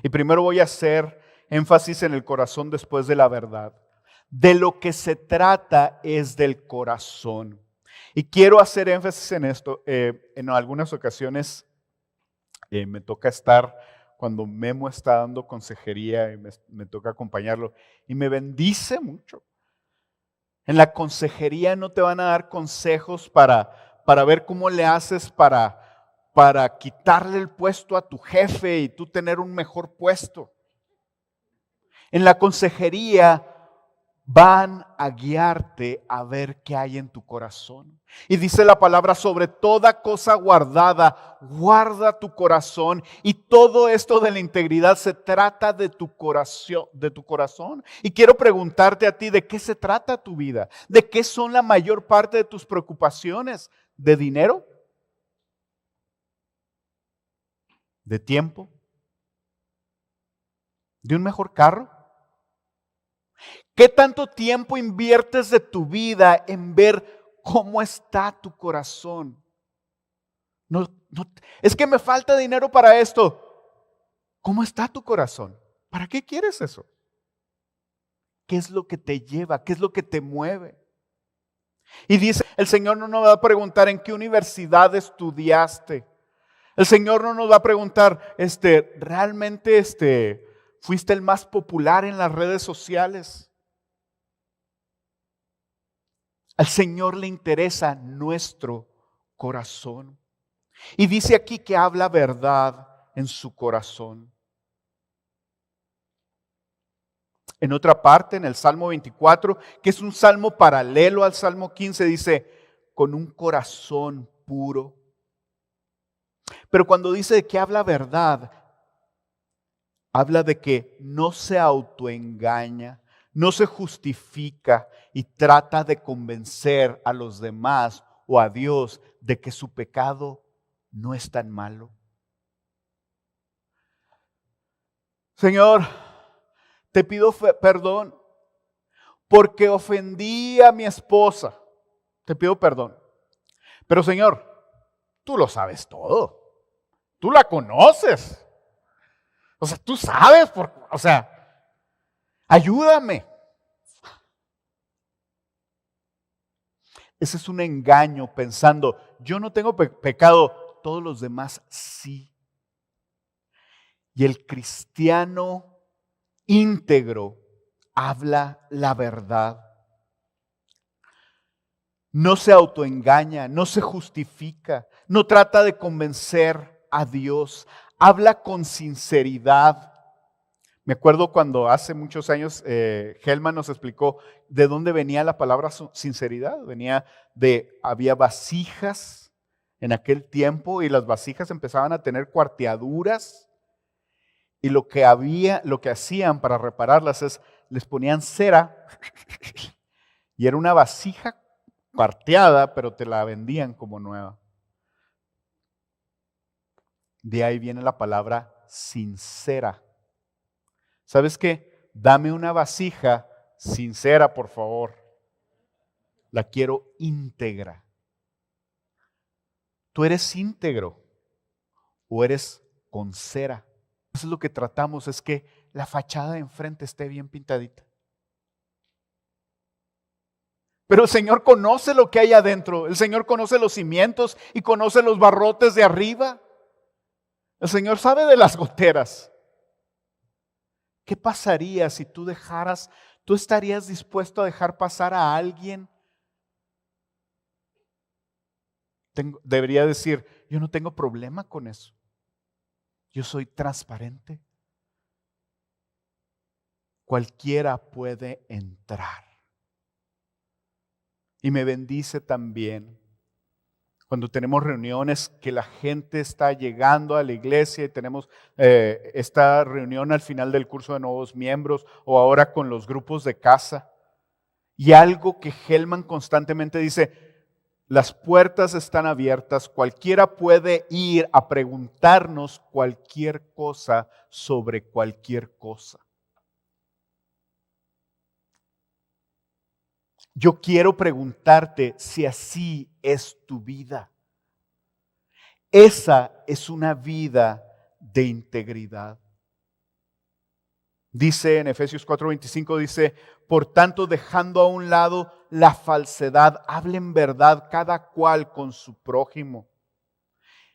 Y primero voy a hacer énfasis en el corazón después de la verdad. De lo que se trata es del corazón. Y quiero hacer énfasis en esto. En algunas ocasiones me toca estar, cuando Memo está dando consejería, y me toca acompañarlo, y me bendice mucho. En la consejería no te van a dar consejos para ver cómo le haces para quitarle el puesto a tu jefe y tú tener un mejor puesto. En la consejería van a guiarte a ver qué hay en tu corazón. Y dice la palabra, sobre toda cosa guardada, guarda tu corazón. Y todo esto de la integridad se trata de tu corazón. Y quiero preguntarte a ti, ¿de qué se trata tu vida? ¿De qué son la mayor parte de tus preocupaciones? ¿De dinero? ¿De tiempo? ¿De un mejor carro? ¿Qué tanto tiempo inviertes de tu vida en ver cómo está tu corazón? Es que me falta dinero para esto. ¿Cómo está tu corazón? ¿Para qué quieres eso? ¿Qué es lo que te lleva? ¿Qué es lo que te mueve? Y dice, el Señor no nos va a preguntar en qué universidad estudiaste. El Señor no nos va a preguntar, ¿realmente fuiste el más popular en las redes sociales? Al Señor le interesa nuestro corazón. Y dice aquí que habla verdad en su corazón. En otra parte, en el Salmo 24, que es un salmo paralelo al Salmo 15, dice, con un corazón puro. Pero cuando dice que habla verdad, habla de que no se autoengaña, no se justifica y trata de convencer a los demás o a Dios de que su pecado no es tan malo. Señor, te pido perdón porque ofendí a mi esposa. Te pido perdón. Pero Señor, tú lo sabes todo. Tú la conoces. O sea, tú sabes, ayúdame. Ese es un engaño pensando, yo no tengo pecado, todos los demás sí. Y el cristiano íntegro habla la verdad. No se autoengaña, no se justifica, no trata de convencer a Dios, habla con sinceridad. Me acuerdo cuando hace muchos años Helman nos explicó de dónde venía la palabra sinceridad. Había vasijas en aquel tiempo y las vasijas empezaban a tener cuarteaduras y lo que hacían para repararlas es les ponían cera y era una vasija cuarteada, pero te la vendían como nueva. De ahí viene la palabra sincera. ¿Sabes qué? Dame una vasija sincera, por favor. La quiero íntegra. ¿Tú eres íntegro o eres con cera? Eso es lo que tratamos, es que la fachada de enfrente esté bien pintadita. Pero el Señor conoce lo que hay adentro. El Señor conoce los cimientos y conoce los barrotes de arriba. El Señor sabe de las goteras. ¿Qué pasaría si tú estarías dispuesto a dejar pasar a alguien? Debería decir, yo no tengo problema con eso. Yo soy transparente. Cualquiera puede entrar. Y me bendice también cuando tenemos reuniones que la gente está llegando a la iglesia y tenemos esta reunión al final del curso de nuevos miembros o ahora con los grupos de casa. Y algo que Helman constantemente dice, las puertas están abiertas, cualquiera puede ir a preguntarnos cualquier cosa sobre cualquier cosa. Yo quiero preguntarte si así es tu vida. Esa es una vida de integridad. Dice en Efesios 4:25, dice, por tanto, dejando a un lado la falsedad, hablen verdad cada cual con su prójimo.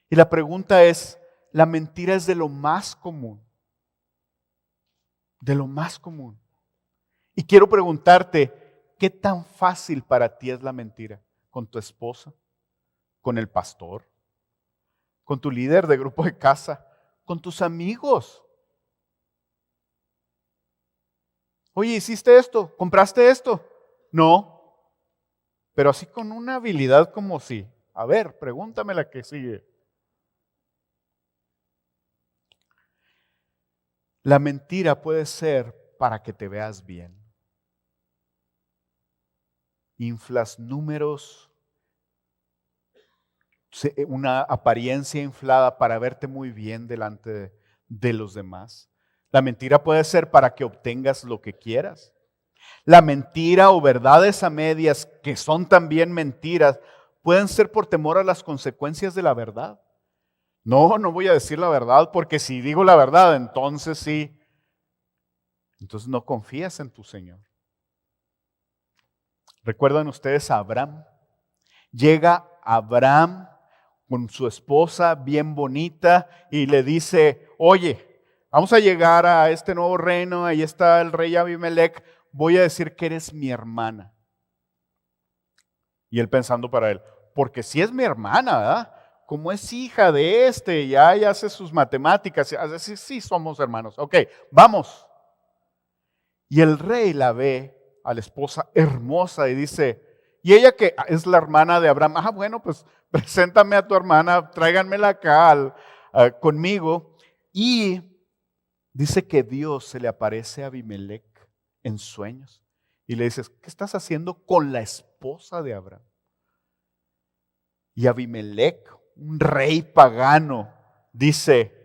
Y la pregunta es, la mentira es de lo más común. De lo más común. Y quiero preguntarte, ¿qué tan fácil para ti es la mentira? ¿Con tu esposa? ¿Con el pastor? ¿Con tu líder de grupo de casa? ¿Con tus amigos? Oye, ¿hiciste esto? ¿Compraste esto? No. Pero así con una habilidad como si, a ver, pregúntame la que sigue. La mentira puede ser para que te veas bien. Inflas números, una apariencia inflada para verte muy bien delante de los demás. La mentira puede ser para que obtengas lo que quieras. La mentira o verdades a medias, que son también mentiras, pueden ser por temor a las consecuencias de la verdad. No voy a decir la verdad porque si digo la verdad, entonces sí. Entonces no confías en tu Señor. ¿Recuerdan ustedes a Abraham? Llega Abraham con su esposa bien bonita y le dice, oye, vamos a llegar a este nuevo reino, ahí está el rey Abimelech, voy a decir que eres mi hermana. Y él pensando para él, porque si es mi hermana, ¿verdad? Como es hija de ya hace sus matemáticas, sí somos hermanos, ok, vamos. Y el rey la ve a la esposa hermosa y dice, y ella que es la hermana de Abraham, bueno, pues preséntame a tu hermana, tráiganmela acá conmigo. Y Dice que Dios se le aparece a Abimelec en sueños y le dice, ¿qué estás haciendo con la esposa de Abraham? Y Abimelec, un rey pagano, dice,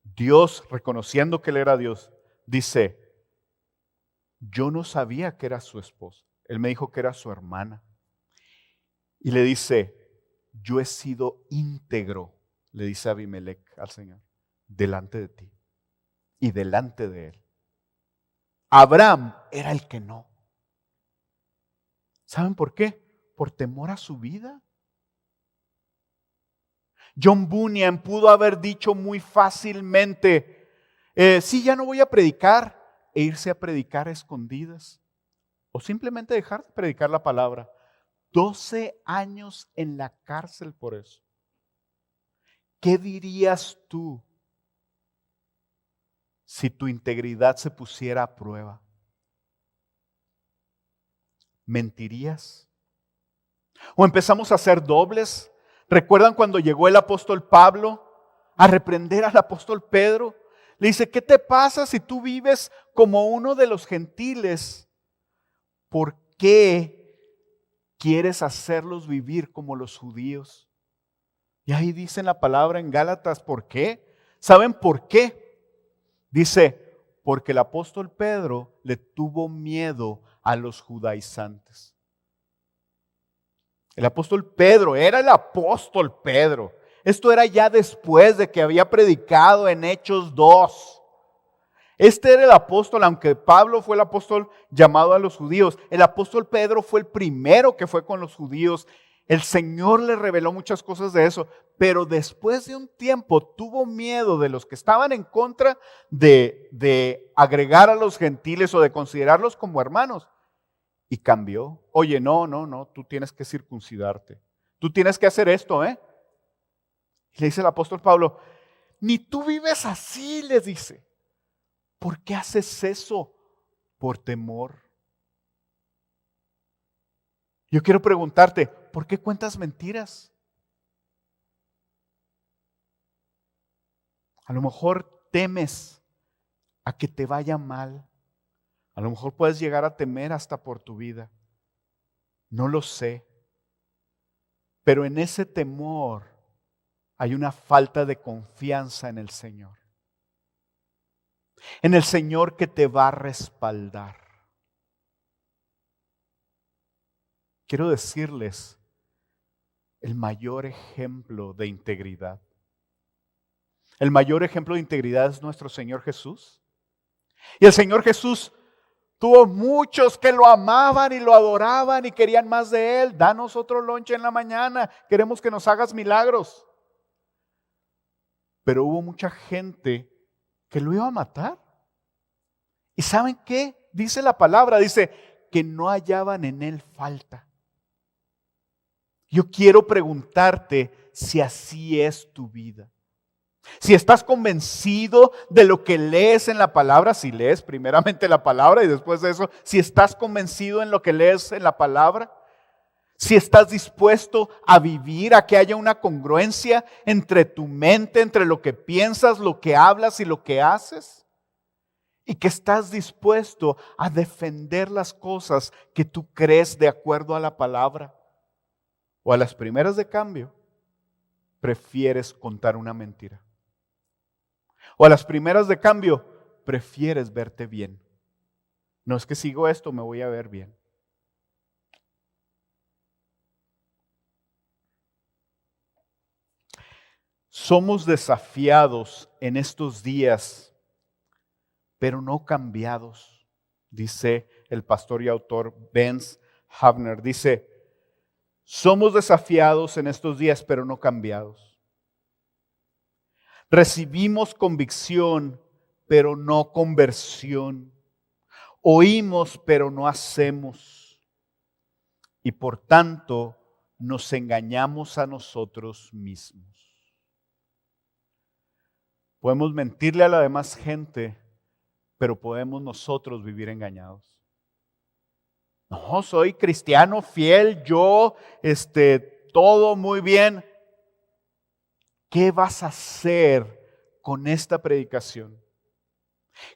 Dios, reconociendo que él era Dios, dice, yo no sabía que era su esposa. Él me dijo que era su hermana. Y le dice, yo he sido íntegro, le dice Abimelec al Señor, delante de ti y delante de él. Abraham era el que no. ¿Saben por qué? Por temor a su vida. John Bunyan pudo haber dicho muy fácilmente, sí, ya no voy a predicar, e irse a predicar a escondidas. O simplemente dejar de predicar la palabra. 12 años en la cárcel por eso. ¿Qué dirías tú si tu integridad se pusiera a prueba? ¿Mentirías? ¿O empezamos a hacer dobles? ¿Recuerdan cuando llegó el apóstol Pablo a reprender al apóstol Pedro? Le dice, ¿qué te pasa si tú vives como uno de los gentiles? ¿Por qué quieres hacerlos vivir como los judíos? Y ahí dice en la palabra en Gálatas, ¿por qué? ¿Saben por qué? Dice, porque el apóstol Pedro le tuvo miedo a los judaizantes. El apóstol Pedro era el apóstol Pedro. Esto era ya después de que había predicado en Hechos 2. Este era el apóstol, aunque Pablo fue el apóstol llamado a los judíos. El apóstol Pedro fue el primero que fue con los judíos. El Señor le reveló muchas cosas de eso, pero después de un tiempo tuvo miedo de los que estaban en contra de agregar a los gentiles o de considerarlos como hermanos. Y cambió. Oye, no, tú tienes que circuncidarte. Tú tienes que hacer esto, ¿eh? Y le dice el apóstol Pablo, ni tú vives así, les dice. ¿Por qué haces eso? Por temor. Yo quiero preguntarte, ¿por qué cuentas mentiras? A lo mejor temes a que te vaya mal. A lo mejor puedes llegar a temer hasta por tu vida. No lo sé. Pero en ese temor hay una falta de confianza en el Señor. En el Señor que te va a respaldar. Quiero decirles el mayor ejemplo de integridad. El mayor ejemplo de integridad es nuestro Señor Jesús. Y el Señor Jesús tuvo muchos que lo amaban y lo adoraban y querían más de Él. Danos otro lonche en la mañana. Queremos que nos hagas milagros. Pero hubo mucha gente que lo iba a matar. ¿Y saben qué? Dice la palabra, dice que no hallaban en Él falta. Yo quiero preguntarte si así es tu vida. Si estás convencido de lo que lees en la palabra, si lees primeramente la palabra y después de eso, si estás convencido en lo que lees en la palabra, si estás dispuesto a vivir, a que haya una congruencia entre tu mente, entre lo que piensas, lo que hablas y lo que haces, y que estás dispuesto a defender las cosas que tú crees de acuerdo a la palabra, o a las primeras de cambio, prefieres contar una mentira. O a las primeras de cambio, prefieres verte bien. No es que sigo esto, me voy a ver bien. Somos desafiados en estos días, pero no cambiados, dice el pastor y autor Benz Havner. Dice, somos desafiados en estos días, pero no cambiados. Recibimos convicción, pero no conversión. Oímos, pero no hacemos. Y por tanto, nos engañamos a nosotros mismos. Podemos mentirle a la demás gente, pero podemos nosotros vivir engañados. No, soy cristiano fiel, yo, todo muy bien. ¿Qué vas a hacer con esta predicación?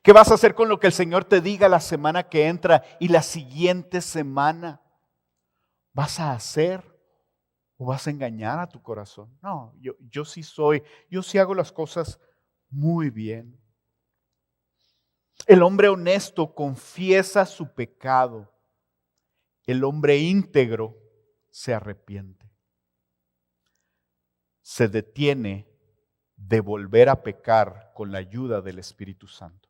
¿Qué vas a hacer con lo que el Señor te diga la semana que entra y la siguiente semana? ¿Vas a hacer o vas a engañar a tu corazón? No, yo sí hago las cosas muy bien. El hombre honesto confiesa su pecado. El hombre íntegro se arrepiente. Se detiene de volver a pecar con la ayuda del Espíritu Santo.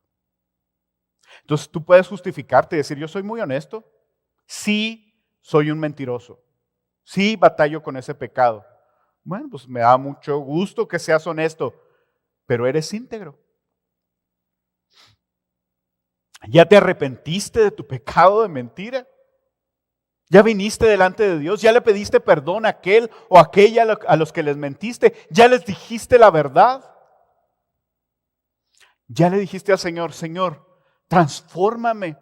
Entonces tú puedes justificarte y decir, yo soy muy honesto. Sí, soy un mentiroso. Sí, batallo con ese pecado. Bueno, pues me da mucho gusto que seas honesto, pero eres íntegro. ¿Ya te arrepentiste de tu pecado de mentira? ¿Ya viniste delante de Dios? ¿Ya le pediste perdón a aquel o a aquella a los que les mentiste? ¿Ya les dijiste la verdad? ¿Ya le dijiste al Señor, Señor, transfórmame?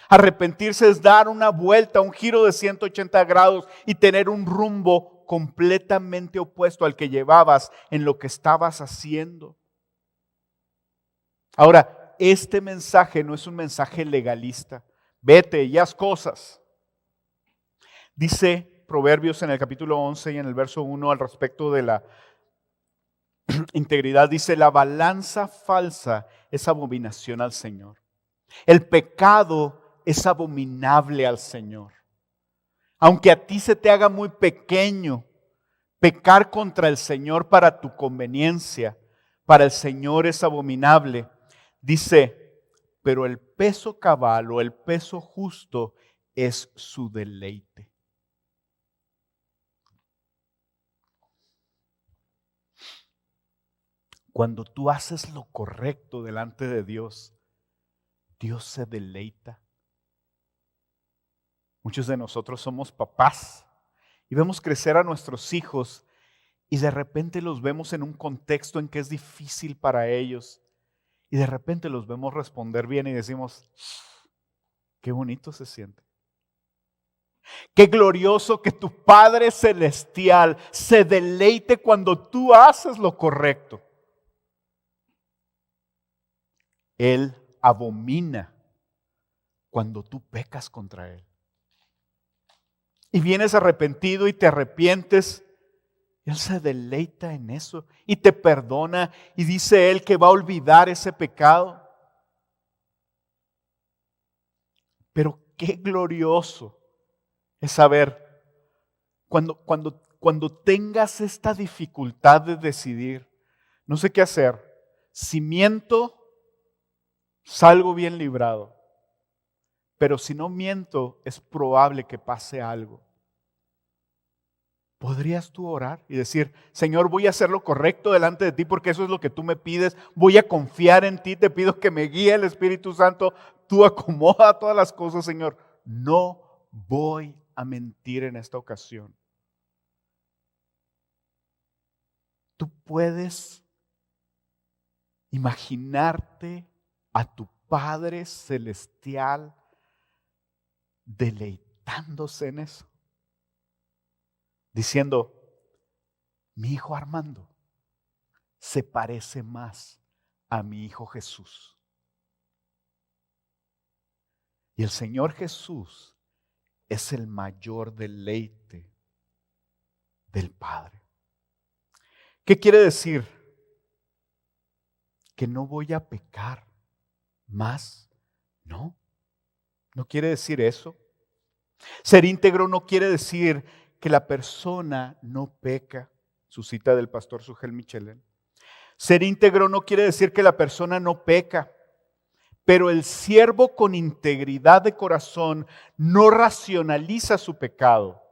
Arrepentirse es dar una vuelta, un giro de 180 grados y tener un rumbo completamente opuesto al que llevabas en lo que estabas haciendo. Ahora, este mensaje no es un mensaje legalista. Vete y haz cosas. Dice Proverbios en el capítulo 11 y en el verso 1 al respecto de la integridad. Dice, la balanza falsa es abominación al Señor. El pecado es abominable al Señor. Aunque a ti se te haga muy pequeño, pecar contra el Señor para tu conveniencia, para el Señor es abominable. Dice, pero el peso cabal o el peso justo es su deleite. Cuando tú haces lo correcto delante de Dios, Dios se deleita. Muchos de nosotros somos papás y vemos crecer a nuestros hijos y de repente los vemos en un contexto en que es difícil para ellos y de repente los vemos responder bien y decimos, qué bonito se siente. Qué glorioso que tu Padre Celestial se deleite cuando tú haces lo correcto. Él abomina cuando tú pecas contra Él. Y vienes arrepentido y te arrepientes. Él se deleita en eso y te perdona y dice Él que va a olvidar ese pecado. Pero qué glorioso es saber cuando tengas esta dificultad de decidir, no sé qué hacer, si miento, salgo bien librado. Pero si no miento, es probable que pase algo. ¿Podrías tú orar y decir, Señor, voy a hacer lo correcto delante de ti porque eso es lo que tú me pides? Voy a confiar en ti, te pido que me guíe el Espíritu Santo. Tú acomoda todas las cosas, Señor. No voy a mentir en esta ocasión. Tú puedes imaginarte a tu Padre Celestial deleitándose en eso, diciendo, mi hijo Armando se parece más a mi hijo Jesús. Y el Señor Jesús es el mayor deleite del Padre. ¿Qué quiere decir? Que no voy a pecar más. No quiere decir eso. Ser íntegro no quiere decir que la persona no peca. Su cita del pastor Sugel Michelén. Ser íntegro no quiere decir que la persona no peca, pero el siervo con integridad de corazón no racionaliza su pecado.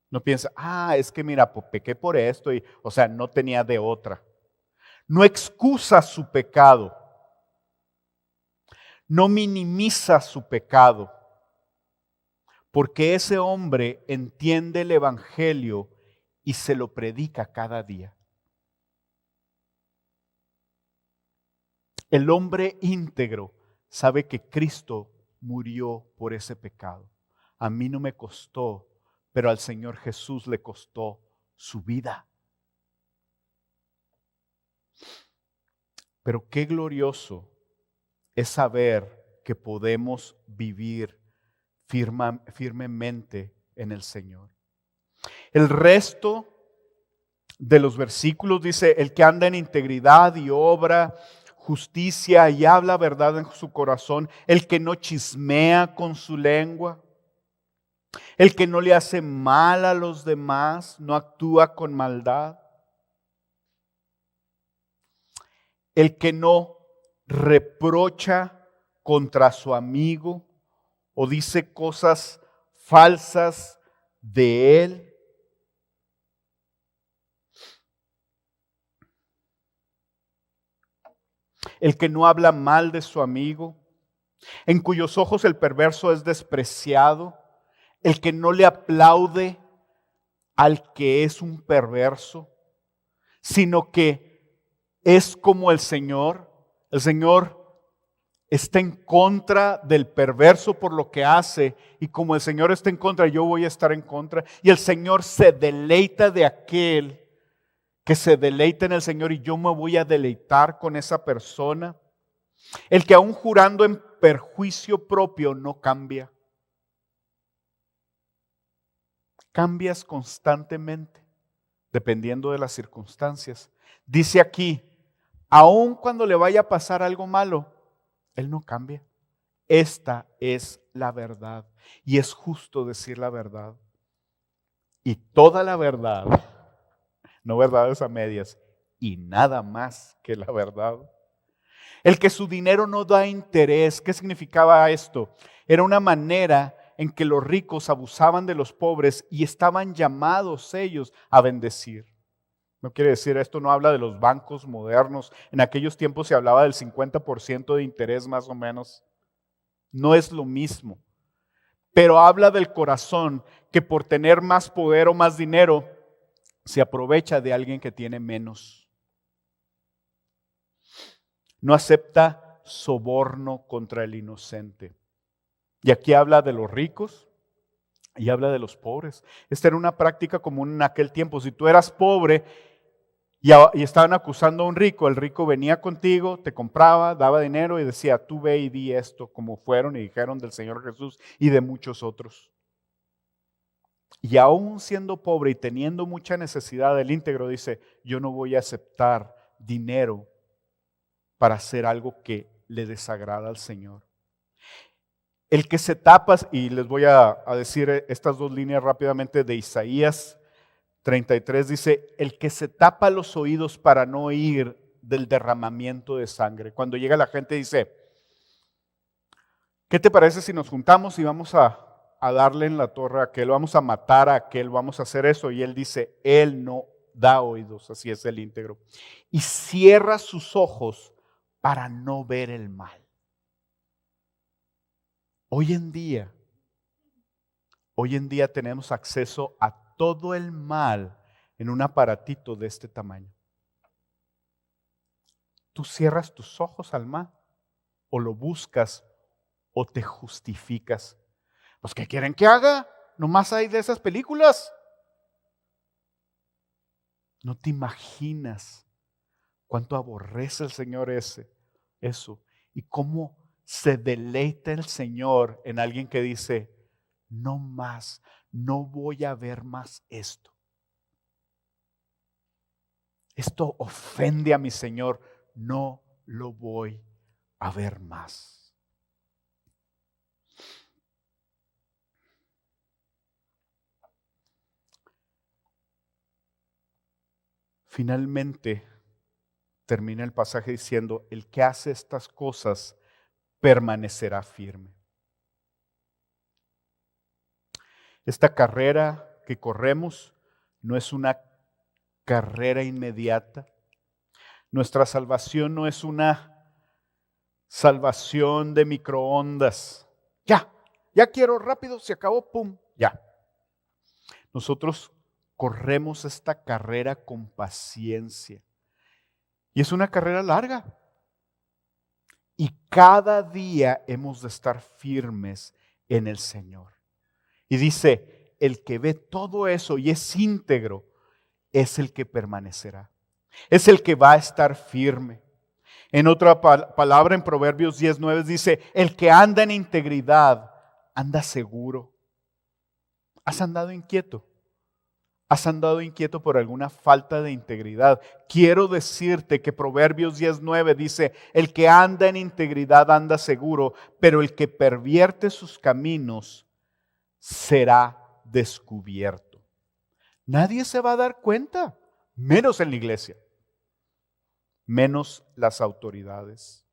No piensa, es que mira, pequé por esto y, no tenía de otra. No excusa su pecado. No minimiza su pecado. Porque ese hombre entiende el Evangelio y se lo predica cada día. El hombre íntegro sabe que Cristo murió por ese pecado. A mí no me costó, pero al Señor Jesús le costó su vida. Pero qué glorioso es saber que podemos vivir firmemente en el Señor. El resto de los versículos dice: el que anda en integridad y obra justicia y habla verdad en su corazón, el que no chismea con su lengua, el que no le hace mal a los demás, no actúa con maldad, el que no reprocha contra su amigo o dice cosas falsas de él. El que no habla mal de su amigo, en cuyos ojos el perverso es despreciado, el que no le aplaude al que es un perverso, sino que es como el Señor. El Señor está en contra del perverso por lo que hace, y como el Señor está en contra, yo voy a estar en contra. Y el Señor se deleita de aquel que se deleita en el Señor, y yo me voy a deleitar con esa persona. El que aún jurando en perjuicio propio no cambia. Cambias constantemente, dependiendo de las circunstancias. Dice aquí, aun cuando le vaya a pasar algo malo, Él no cambia. Esta es la verdad, y es justo decir la verdad. Y toda la verdad, no verdades a medias, y nada más que la verdad. El que su dinero no da interés. ¿Qué significaba esto? Era una manera en que los ricos abusaban de los pobres y estaban llamados ellos a bendecir. No quiere decir, esto no habla de los bancos modernos. En aquellos tiempos se hablaba del 50% de interés más o menos. No es lo mismo. Pero habla del corazón que por tener más poder o más dinero se aprovecha de alguien que tiene menos. No acepta soborno contra el inocente. Y aquí habla de los ricos y habla de los pobres. Esta era una práctica común en aquel tiempo. Si tú eras pobre y estaban acusando a un rico, el rico venía contigo, te compraba, daba dinero y decía, tú ve y di esto, como fueron y dijeron del Señor Jesús y de muchos otros. Y aún siendo pobre y teniendo mucha necesidad, el íntegro dice, yo no voy a aceptar dinero para hacer algo que le desagrada al Señor. El que se tapa, y les voy a decir estas dos líneas rápidamente de Isaías 33, dice, el que se tapa los oídos para no oír del derramamiento de sangre. Cuando llega la gente dice, ¿qué te parece si nos juntamos y vamos a darle en la torre a aquel, vamos a matar a aquel, vamos a hacer eso? Y él dice, él no da oídos, así es el íntegro. Y cierra sus ojos para no ver el mal. Hoy en día tenemos acceso a todo el mal en un aparatito de este tamaño. ¿Tú cierras tus ojos al mal? ¿O lo buscas? ¿O te justificas? Pues ¿qué quieren que haga? Nomás hay de esas películas. No te imaginas cuánto aborrece el Señor eso. Y cómo se deleita el Señor en alguien que dice, no más, no voy a ver más esto. Esto ofende a mi Señor, no lo voy a ver más. Finalmente termina el pasaje diciendo, el que hace estas cosas permanecerá firme. Esta carrera que corremos no es una carrera inmediata. Nuestra salvación no es una salvación de microondas. Ya quiero rápido, se acabó, pum, ya. Nosotros corremos esta carrera con paciencia. Y es una carrera larga. Y cada día hemos de estar firmes en el Señor. Y dice, el que ve todo eso y es íntegro, es el que permanecerá. Es el que va a estar firme. En otra palabra, en Proverbios 10:9 dice, el que anda en integridad anda seguro. ¿Has andado inquieto? ¿Has andado inquieto por alguna falta de integridad? Quiero decirte que Proverbios 10:9 dice, el que anda en integridad anda seguro, pero el que pervierte sus caminos será descubierto. Nadie se va a dar cuenta, menos en la iglesia, menos las autoridades.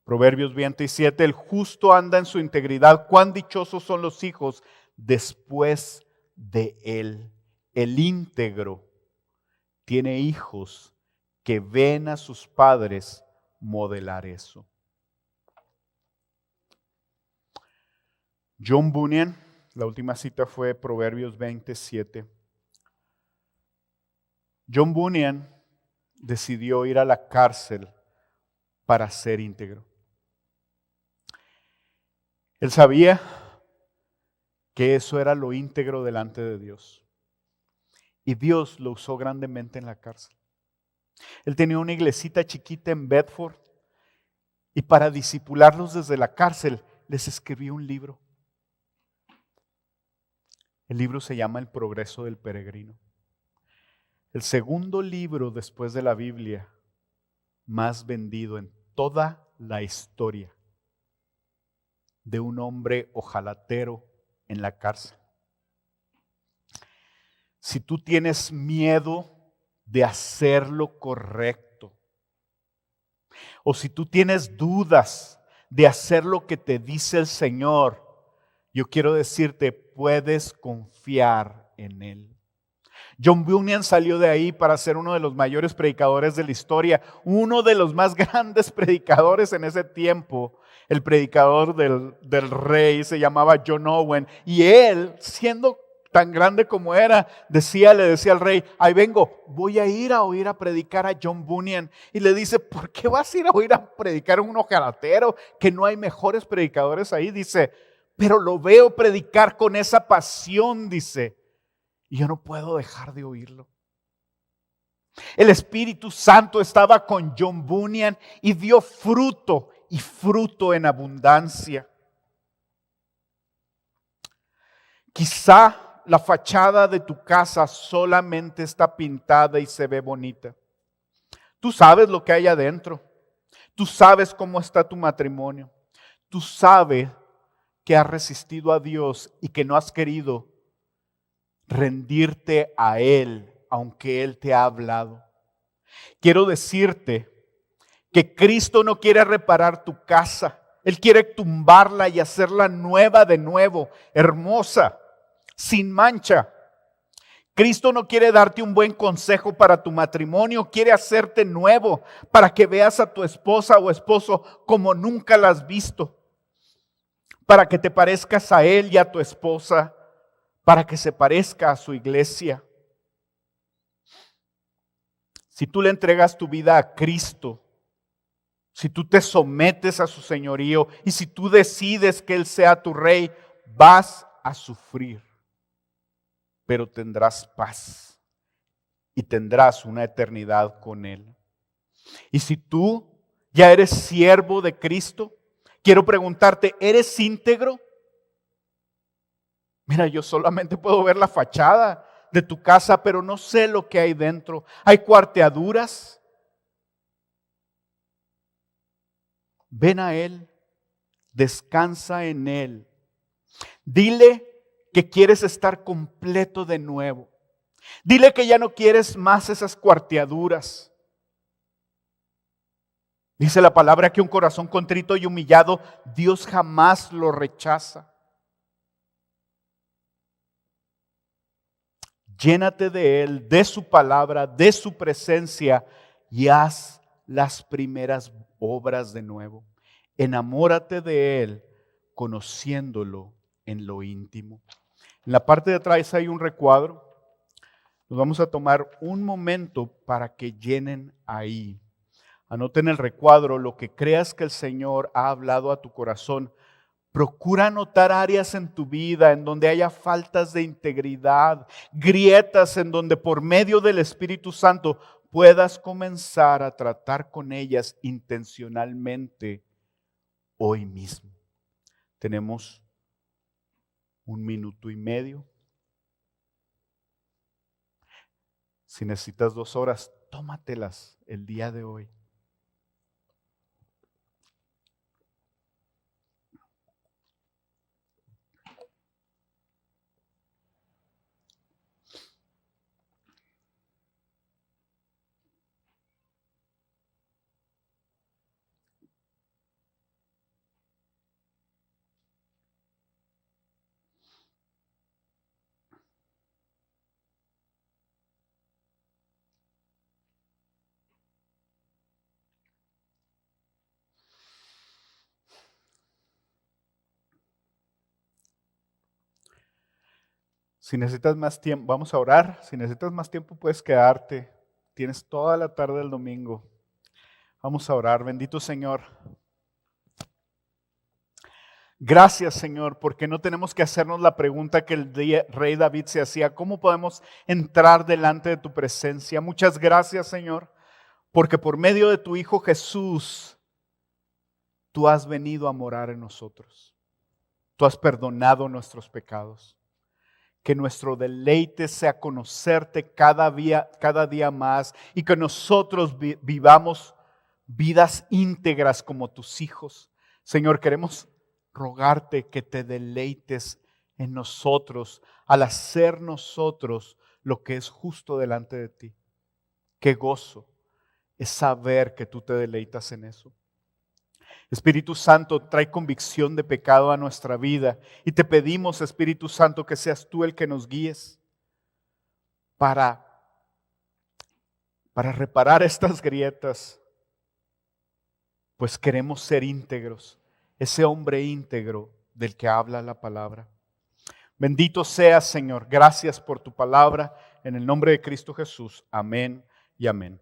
Proverbios 27, el justo anda en su integridad. Cuán dichosos son los hijos después de él. El íntegro tiene hijos que ven a sus padres modelar eso. John Bunyan, la última cita fue Proverbios 27. John Bunyan decidió ir a la cárcel para ser íntegro. Él sabía que eso era lo íntegro delante de Dios. Y Dios lo usó grandemente en la cárcel. Él tenía una iglesita chiquita en Bedford y para discipularlos desde la cárcel les escribió un libro. El libro se llama El Progreso del Peregrino. El segundo libro después de la Biblia más vendido en toda la historia de un hombre ojalatero en la cárcel. Si tú tienes miedo de hacer lo correcto, o si tú tienes dudas de hacer lo que te dice el Señor, yo quiero decirte, puedes confiar en Él. John Bunyan salió de ahí para ser uno de los mayores predicadores de la historia, uno de los más grandes predicadores en ese tiempo. El predicador del rey se llamaba John Owen, y él, siendo tan grande como era, le decía al rey, ahí vengo, voy a ir a oír a predicar a John Bunyan. Y le dice, ¿por qué vas a ir a oír a predicar a un ojalatero? Que no hay mejores predicadores ahí. Dice, pero lo veo predicar con esa pasión, dice, y yo no puedo dejar de oírlo. El Espíritu Santo estaba con John Bunyan y dio fruto, y fruto en abundancia. Quizá la fachada de tu casa solamente está pintada y se ve bonita. Tú sabes lo que hay adentro. Tú sabes cómo está tu matrimonio. Tú sabes que has resistido a Dios y que no has querido rendirte a Él, aunque Él te ha hablado. Quiero decirte que Cristo no quiere reparar tu casa. Él quiere tumbarla y hacerla nueva de nuevo, hermosa, sin mancha. Cristo no quiere darte un buen consejo para tu matrimonio, quiere hacerte nuevo para que veas a tu esposa o esposo como nunca la has visto, para que te parezcas a él y a tu esposa, para que se parezca a su iglesia. Si tú le entregas tu vida a Cristo, si tú te sometes a su señorío y si tú decides que Él sea tu rey, vas a sufrir, pero tendrás paz y tendrás una eternidad con Él. Y si tú ya eres siervo de Cristo, quiero preguntarte, ¿eres íntegro? Mira, yo solamente puedo ver la fachada de tu casa, pero no sé lo que hay dentro. ¿Hay cuarteaduras? Ven a Él, descansa en Él. Dile que quieres estar completo de nuevo. Dile que ya no quieres más esas cuarteaduras. Dice la palabra que un corazón contrito y humillado, Dios jamás lo rechaza. Llénate de Él, de su palabra, de su presencia y haz las primeras obras de nuevo. Enamórate de Él, conociéndolo en lo íntimo. En la parte de atrás hay un recuadro. Nos vamos a tomar un momento para que llenen ahí. Anoten el recuadro lo que creas que el Señor ha hablado a tu corazón. Procura anotar áreas en tu vida en donde haya faltas de integridad, grietas en donde por medio del Espíritu Santo puedas comenzar a tratar con ellas intencionalmente hoy mismo. Tenemos 1 minuto y medio. Si necesitas 2 horas, tómatelas el día de hoy. Si necesitas más tiempo, vamos a orar. Si necesitas más tiempo, puedes quedarte. Tienes toda la tarde del domingo. Vamos a orar. Bendito Señor. Gracias, Señor, porque no tenemos que hacernos la pregunta que el rey David se hacía. ¿Cómo podemos entrar delante de tu presencia? Muchas gracias, Señor, porque por medio de tu Hijo Jesús, tú has venido a morar en nosotros. Tú has perdonado nuestros pecados. Que nuestro deleite sea conocerte cada día más y que nosotros vivamos vidas íntegras como tus hijos. Señor, queremos rogarte que te deleites en nosotros al hacer nosotros lo que es justo delante de ti. Qué gozo es saber que tú te deleitas en eso. Espíritu Santo, trae convicción de pecado a nuestra vida y te pedimos, Espíritu Santo, que seas tú el que nos guíes para reparar estas grietas, pues queremos ser íntegros, ese hombre íntegro del que habla la palabra. Bendito seas, Señor. Gracias por tu palabra. En el nombre de Cristo Jesús. Amén y amén.